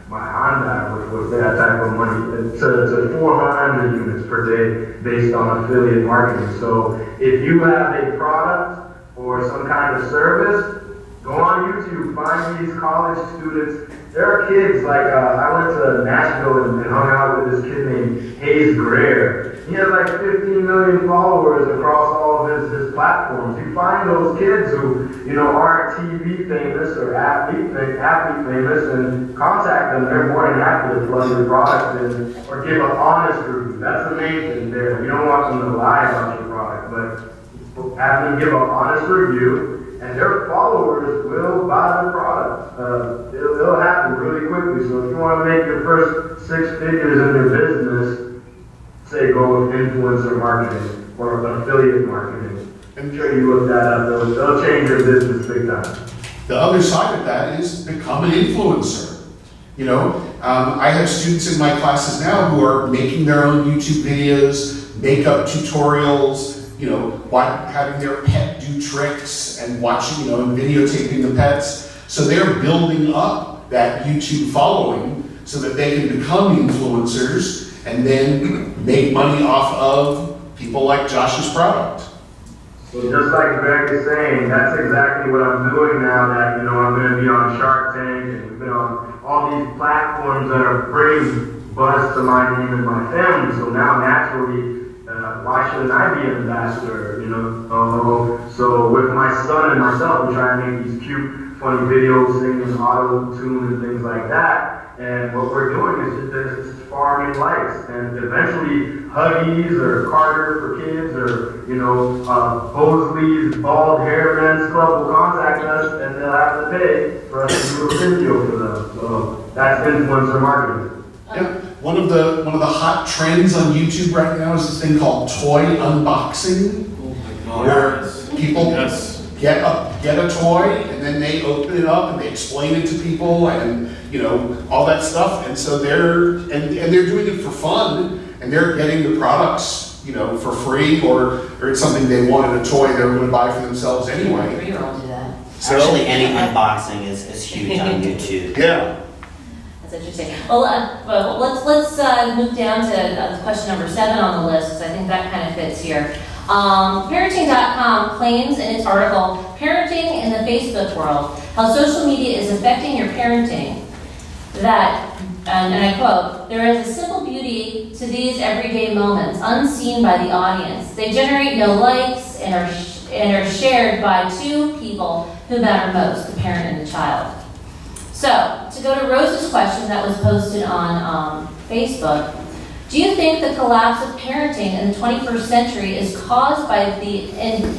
my Honda, which was that type of money, to 400 units per day based on affiliate marketing. So if you have a product or some kind of service, go on YouTube, find these college students. There are kids, like I went to Nashville and hung out with this kid named Hayes Greer. He has like 15 million followers across all of his platforms. You find those kids who, aren't TV famous or athlete famous and contact them. They're more than happy to plug your product in or give an honest review. That's the main thing there. You don't want them to lie about your product, but have them give an honest review, and their followers will buy the product. It'll happen really quickly. So if you want to make your first 6 figures in your business, say go with influencer marketing or affiliate marketing. I'm sure you look that up. They'll change your business big time. The other side of that is become an influencer. I have students in my classes now who are making their own YouTube videos, makeup tutorials, having their pet do tricks and watching, and videotaping the pets. So they're building up that YouTube following so that they can become influencers and then make money off of people like Josh's product. So just like Greg is saying, that's exactly what I'm doing now that, I'm going to be on Shark Tank and we've been on all these platforms that are bringing buzz to my name and my family. So now naturally, why shouldn't I be an ambassador, So with my son and myself, we try and make these cute, funny videos, singing auto-tune and things like that. And what we're doing is just farming likes. And eventually, Huggies or Carter for kids or, Bosley's Bald Hair Men's Club will contact us and they'll have to pay for us to do a video for them. So that's influencer marketing. Yeah. One of the hot trends on YouTube right now is this thing called toy unboxing, where people get a toy and then they open it up and they explain it to people and all that stuff. And so they're doing it for fun and they're getting the products for free or it's something they wanted, a toy they were going to buy for themselves anyway. 3-year-olds do that. So, Actually, any unboxing is huge on YouTube. Yeah. That's interesting. Well, let's move down to question number 7 on the list, because I think that kind of fits here. Parenting.com claims in its article, Parenting in the Facebook World, How Social Media is Affecting Your Parenting, that, and I quote, there is a simple beauty to these everyday moments, unseen by the audience. They generate no likes and are shared by 2 people who matter most, the parent and the child. So, to go to Rose's question that was posted on Facebook, do you think the collapse of parenting in the 21st century is caused by the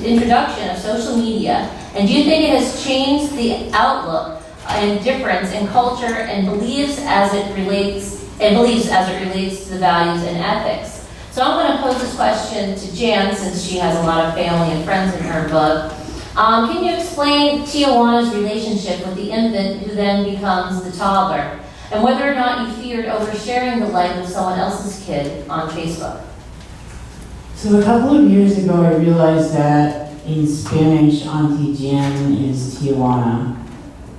introduction of social media? And do you think it has changed the outlook and difference in culture and beliefs as it relates to the values and ethics? So I'm going to pose this question to Jan, since she has a lot of family and friends in her book. Can you explain Tijuana's relationship with the infant who then becomes the toddler, and whether or not you feared oversharing the life of someone else's kid on Facebook? So a couple of years ago, I realized that in Spanish, Auntie Jan is Tijuana,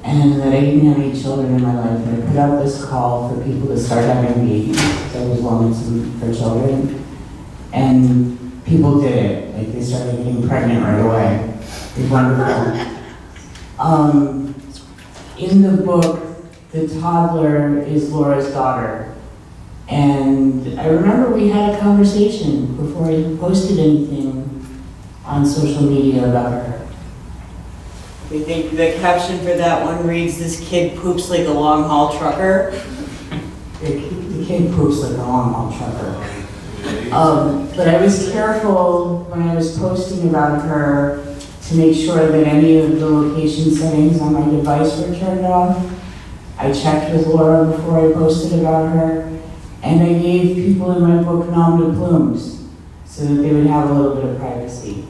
and that I didn't have any children in my life. And I put out this call for people to start having babies, because I was wanting for children, and people did it. Like, they started getting pregnant right away. It was wonderful. In the book, the toddler is Laura's daughter. And I remember we had a conversation before I posted anything on social media about her. We think the caption for that one reads, "This kid poops like a long haul trucker." The The kid poops like a long haul trucker. But I was careful when I was posting about her to make sure that any of the location settings on my device were turned off. I checked with Laura before I posted about her, and I gave people in my book nom de plumes so that they would have a little bit of privacy.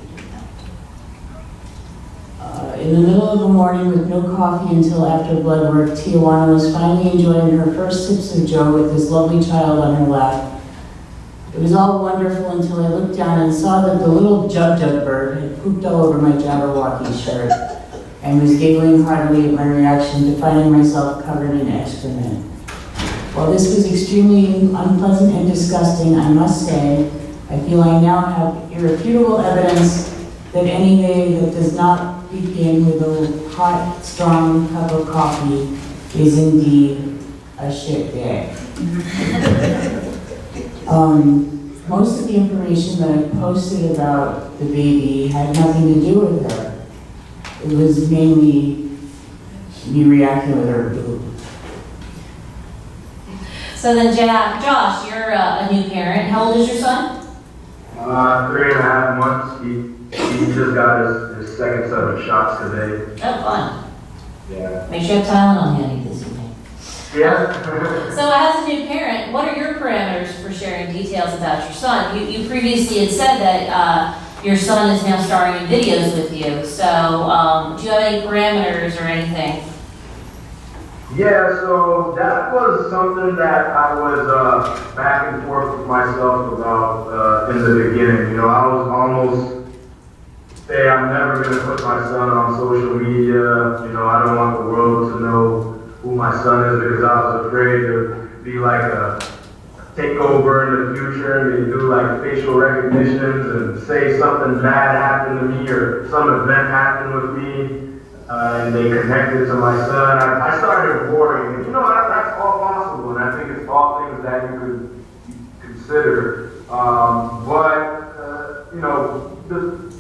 In the middle of the morning with no coffee until after blood work, Tijuana was finally enjoying her first sips of Joe with this lovely child on her lap. It was all wonderful until I looked down and saw that the little Jub bird had pooped all over my Jabberwocky shirt and was giggling heartily at my reaction to finding myself covered in excrement. While this was extremely unpleasant and disgusting, I must say, I feel I now have irrefutable evidence that any day that does not begin with a hot, strong cup of coffee is indeed a shit day. Most of the information that I posted about the baby had nothing to do with her. It was mainly me reacting with her boob. So then, Josh, you're a new parent. How old is your son? 3.5 months. He just got his second set of shots today. Oh, fun. Yeah. Make sure you have Tylenol handy this evening. Yeah. So as a new parent, what are your parameters for sharing details about your son? You previously had said that your son is now starring in videos with you. So do you have any parameters or anything? Yeah, so that was something that I was back and forth with myself about in the beginning. You know, I was almost say I'm never going to put my son on social media. You know, I don't want the world to know who my son is because I was afraid to be like a takeover in the future and they do like facial recognitions and say something bad happened to me or some event happened with me. And they connected to my son. I started worrying. And, you know, that's all possible, and I think it's all things that you could consider. You know,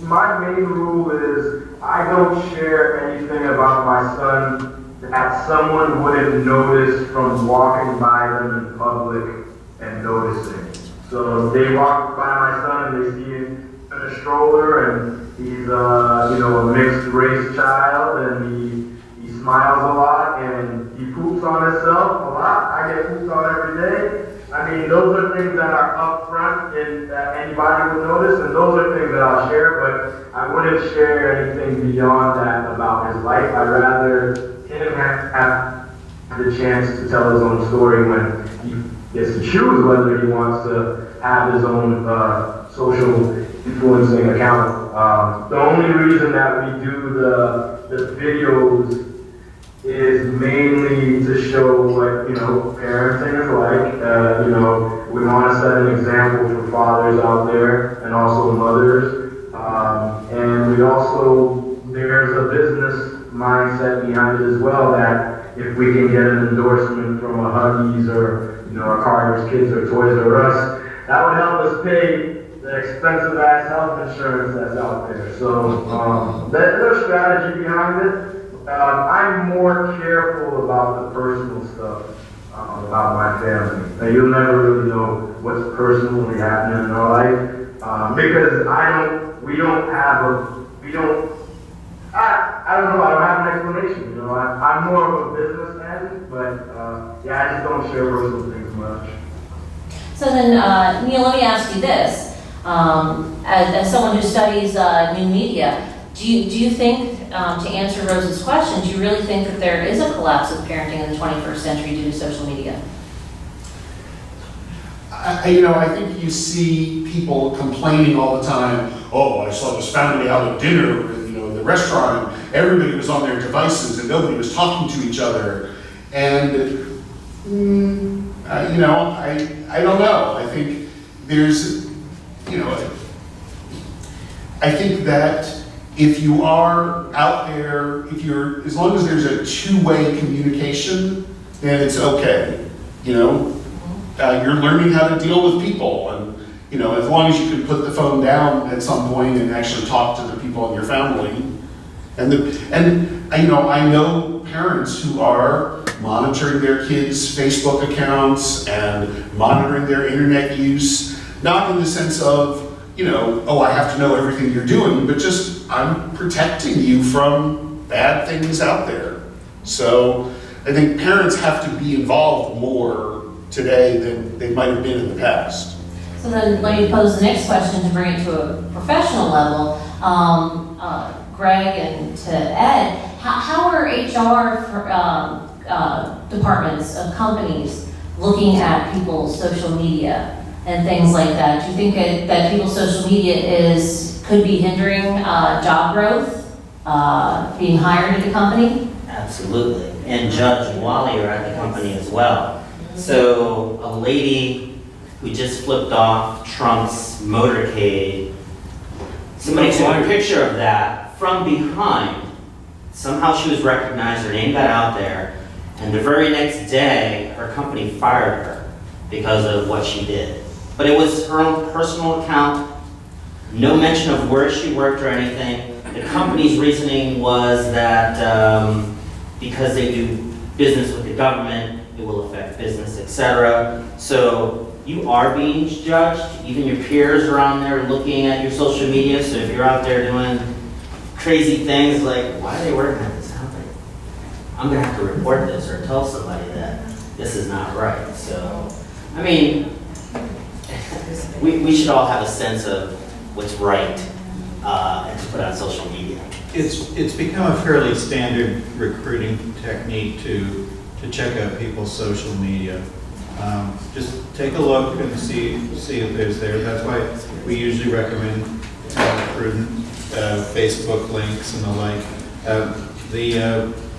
my main rule is I don't share anything about my son that someone wouldn't notice from walking by them in public and noticing. So if they walk by my son and they see him in a stroller and he's you know, a mixed race child and he smiles a lot and he poops on himself a lot. I get pooped on every day. I mean, those are things that are up front and that anybody would notice, and those are things that I'll share, but I wouldn't share anything beyond that about his life. I'd rather him have the chance to tell his own story when he gets to choose whether he wants to have his own social influencing account. The only reason that we do the videos is mainly to show what, you know, parenting is like. You know, we want to set an example for fathers out there and also mothers. And we also, there's a business mindset behind it as well, that if we can get an endorsement from a Huggies or, you know, a Carter's Kids or Toys R Us, that would help us pay the expensive ass health insurance that's out there. So there's a strategy behind it. I'm more careful about the personal stuff about my family. Now, you'll never really know what's personally happening in our life because I don't have an explanation. You know, I'm more of a businessman, but yeah, I just don't share personal things much. So then, Neil, let me ask you this. As someone who studies new media, do you think, to answer Rose's question, do you really think that there is a collapse of parenting in the 21st century due to social media? I think you see people complaining all the time, oh, I saw this family out at dinner, at the restaurant, and everybody was on their devices and nobody was talking to each other. And, I don't know. I think there's, I think that if you are out there, as long as there's a two-way communication, then it's okay, You're learning how to deal with people, and, as long as you can put the phone down at some point and actually talk to the people in your family. I know parents who are monitoring their kids' Facebook accounts and monitoring their internet use, not in the sense of, oh, I have to know everything you're doing, but just I'm protecting you from bad things out there. So I think parents have to be involved more today than they might have been in the past. So then let me pose the next question to bring it to a professional level. Greg and to Ed, how are HR departments of companies looking at people's social media and things like that? Do you think that people's social media could be hindering job growth, being hired at a company? Absolutely. And Judge, while you're at the company as well. So a lady who just flipped off Trump's motorcade, somebody took a picture of that from behind. Somehow she was recognized, her name got out there, and the very next day, her company fired her because of what she did. But it was her own personal account, no mention of where she worked or anything. The company's reasoning was that because they do business with the government, it will affect business, etc. So you are being judged. Even your peers are on there looking at your social media. So if you're out there doing crazy things like, why are they working at this company? I'm gonna have to report this or tell somebody that this is not right. So, I mean, we should all have a sense of what's right and to put on social media. It's become a fairly standard recruiting technique to check out people's social media. Just take a look and see if there's there. That's why we usually recommend prudent Facebook links and the like.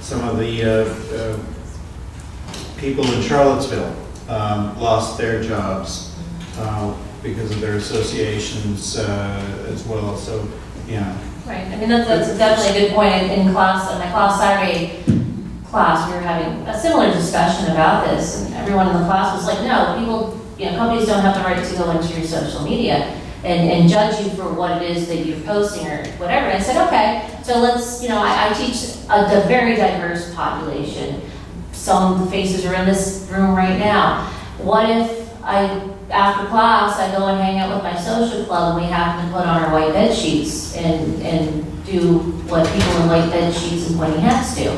Some of the people in Charlottesville lost their jobs because of their associations as well. So, yeah. Right. I mean, that's definitely a good point. In class, in my class Saturday class, we were having a similar discussion about this, and everyone in the class was like, no, people, companies don't have the right to go into your social media and judge you for what it is that you're posting or whatever. And I said, okay, so let's, I teach a very diverse population. Some of the faces are in this room right now. What if after class, I go and hang out with my social club and we happen to put on our white bed sheets and do what people in white bed sheets and pointy hats do?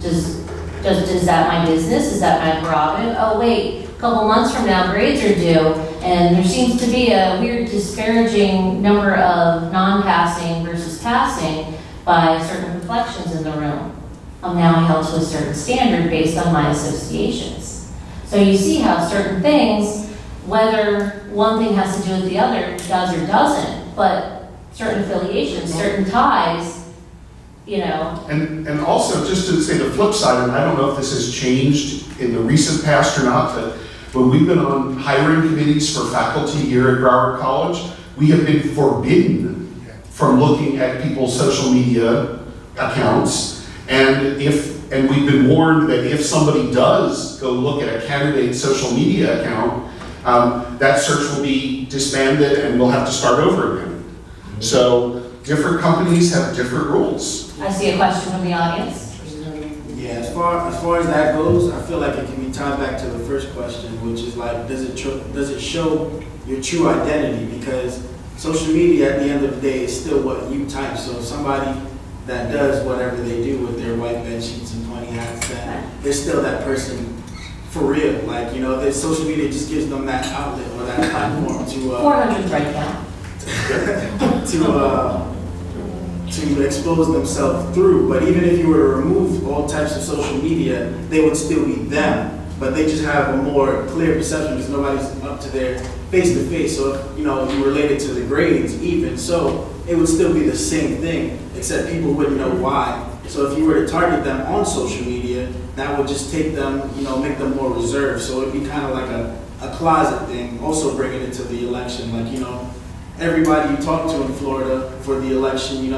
Is that my business? Is that my prerogative? Oh wait, a couple months from now grades are due and there seems to be a weird disparaging number of non-passing versus passing by certain reflections in the room. I'm now held to a certain standard based on my associations. So you see how certain things, whether one thing has to do with the other, does or doesn't, but certain affiliations, certain ties, And also, just to say the flip side, and I don't know if this has changed in the recent past or not, but when we've been on hiring committees for faculty here at Broward College, we have been forbidden from looking at people's social media accounts. And we've been warned that if somebody does go look at a candidate's social media account, that search will be disbanded and we'll have to start over again. So different companies have different rules. I see a question from the audience. Yeah, as far as that goes, I feel like it can be tied back to the first question, which is like, does it show your true identity? Because social media, at the end of the day, is still what you type. So if somebody that does whatever they do with their white bed sheets and pointy hats, then they're still that person for real. Like, the social media just gives them that outlet or that platform to 400 right now. to expose themselves through. But even if you were to remove all types of social media, they would still be them. But they just have a more clear perception because nobody's up to their face to face. So if you related to the grades, even so, it would still be the same thing, except people wouldn't know why. So if you were to target them on social media, that would just take them, make them more reserved. So it'd be kind of like a closet thing. Also bringing it to the election, like, everybody you talk to in Florida for the election,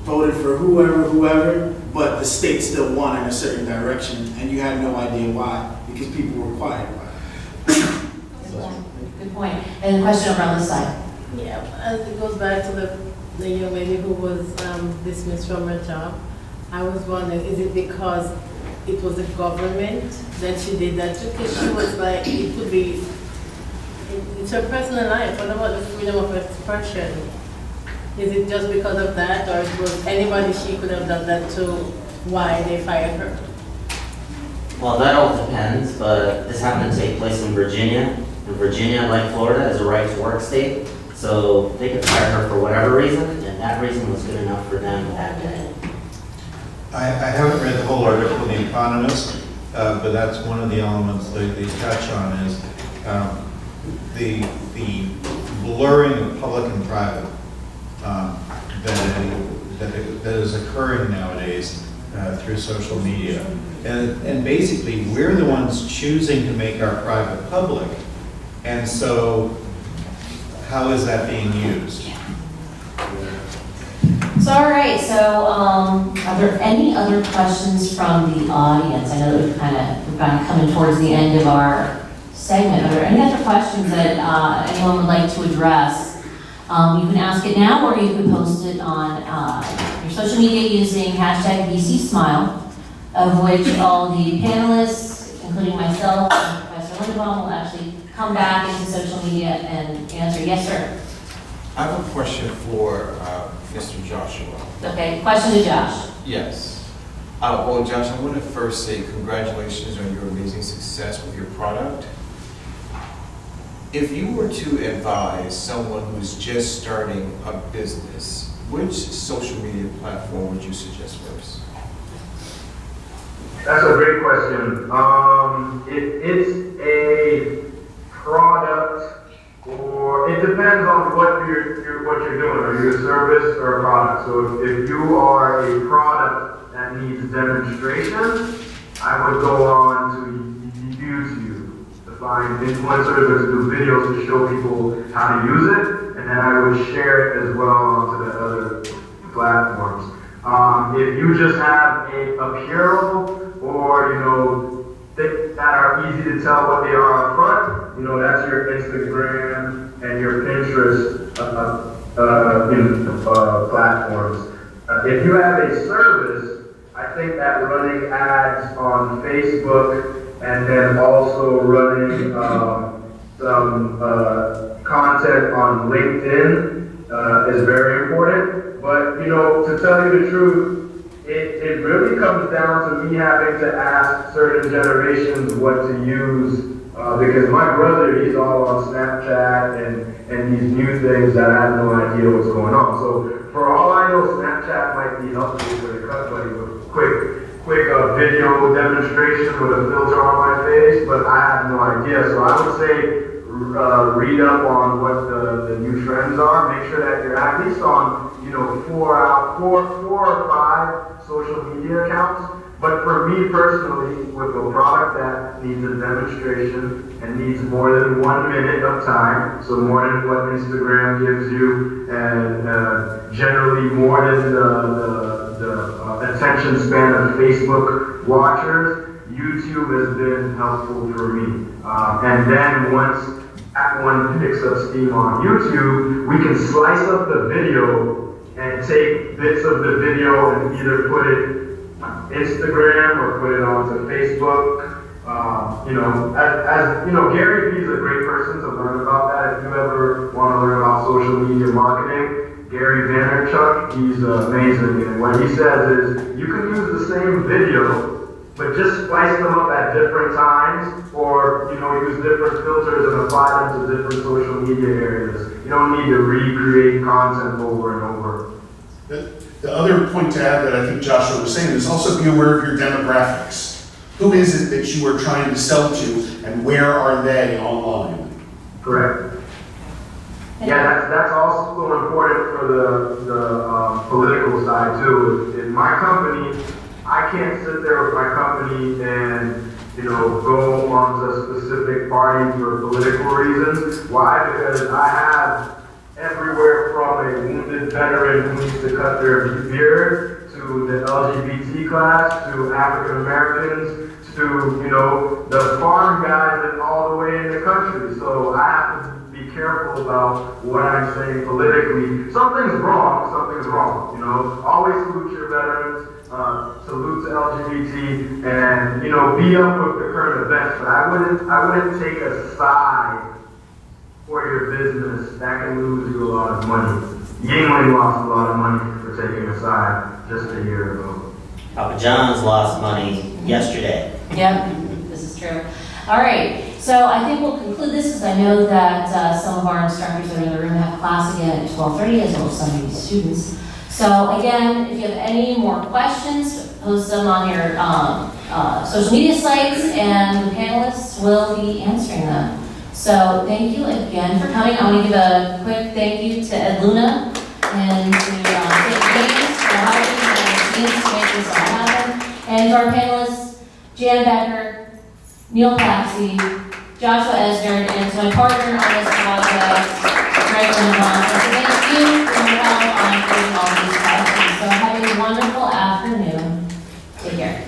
voted for whoever, but the state still won in a certain direction, and you had no idea why, because people were quiet about it. Good point. And the question over on this side. Yeah, as it goes back to the young lady who was dismissed from her job, I was wondering, is it because it was the government that she did that to, because she was like, it could be, it's her personal life. What about the freedom of expression? Is it just because of that, or it was anybody she could have done that to? Why they fired her? Well, that all depends, but this happened to take place in Virginia. And Virginia, like Florida, is a right-to-work state. So they could fire her for whatever reason, and that reason was good enough for them that day. I haven't read the whole article in The Economist, but that's one of the elements that they touch on is the blurring of public and private that is occurring nowadays through social media. And basically, we're the ones choosing to make our private public. And so, how is that being used? So, all right, so are there any other questions from the audience? I know that we've kind of coming towards the end of our segment. Are there any other questions that anyone would like to address? You can ask it now, or you can post it on your social media using hashtag BCsmile, of which all the panelists, including myself and Professor Lindeblom, will actually come back into social media and answer. Yes, sir. I have a question for Mr. Joshua. Okay, question to Josh. Yes. Well, Josh, I want to first say congratulations on your amazing success with your product. If you were to advise someone who's just starting a business, which social media platform would you suggest first? That's a great question. If it's a product, or it depends on what you're doing. Are you a service or a product? So if you are a product that needs demonstration, I would go on to YouTube to find influencers or to do videos to show people how to use it, and then I would share it as well onto the other platforms. If you just have a apparel or, things that are easy to tell what they are up front, that's your Instagram and your Pinterest platforms. If you have a service, I think that running ads on Facebook and then also running some content on LinkedIn is very important. But, to tell you the truth, it really comes down to me having to ask certain generations what to use, because my brother, he's all on Snapchat and these new things that I have no idea what's going on. So for all I know, Snapchat might be helpful with a cut buddy with quick video demonstration with a filter on my face, but I have no idea. So I would say read up on what the new trends are. Make sure that you're at least on, 4 or 5 social media accounts. But for me personally, with a product that needs a demonstration and needs more than 1 minute of time, so more than what Instagram gives you, and generally more than the attention span of Facebook watchers, YouTube has been helpful for me. And then once that one picks up steam on YouTube, we can slice up the video and take bits of the video and either put it on Instagram or put it onto Facebook. Gary Vee is a great person to learn about that. If you ever want to learn about social media marketing, Gary Vaynerchuk, he's amazing. And what he says is, you can use the same video, but just splice them up at different times, or use different filters and apply them to different social media areas. You don't need to recreate content over and over. The other point to add that I think Joshua was saying is also be aware of your demographics. Who is it that you are trying to sell to, and where are they online? Correct. Yeah, that's also important for the political side too. In my company, I can't sit there with my company and go onto a specific party for political reasons. Why? Because I have everywhere from a wounded veteran who needs to cut their beard, to the LGBT class, to African Americans, to the farm guys and all the way in the country. So I have to be be careful about what I'm saying politically. Something's wrong, you know. Always salute your veterans, salute to LGBT, and, you know, be up with the current events. But I wouldn't take a side for your business. That can lose you a lot of money. Yingling lost a lot of money for taking a side just a year ago. Papa John's lost money yesterday. Yep, this is true. All right, so I think we'll conclude this because I know that some of our instructors that are in the room have class again at 12:30, as well as some of these students. So again, if you have any more questions, post them on your social media sites, and the panelists will be answering them. So thank you again for coming. I want to give a quick thank you to Ed Luna and to James for helping the teams to make this all happen, and to our panelists, Jan Becker, Neil Patsy, Joshua Esner, and to my partner on this project, Greg Lindeblom. So thank you for your help on creating all these questions. So have a wonderful afternoon. Take care.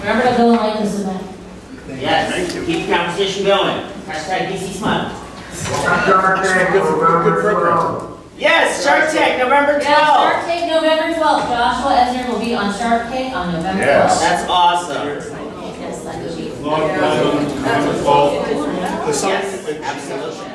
Remember to go and like this event. Yes, keep the conversation going. Hashtag BCsmile. Shark Tank, November 12th. Yes, Shark Tank, November 12th. Yeah, Shark Tank, November 12th. Joshua Esner will be on Shark Tank on November 12th. Yes. That's awesome. Yes, thank you. Long time, Yes, absolutely.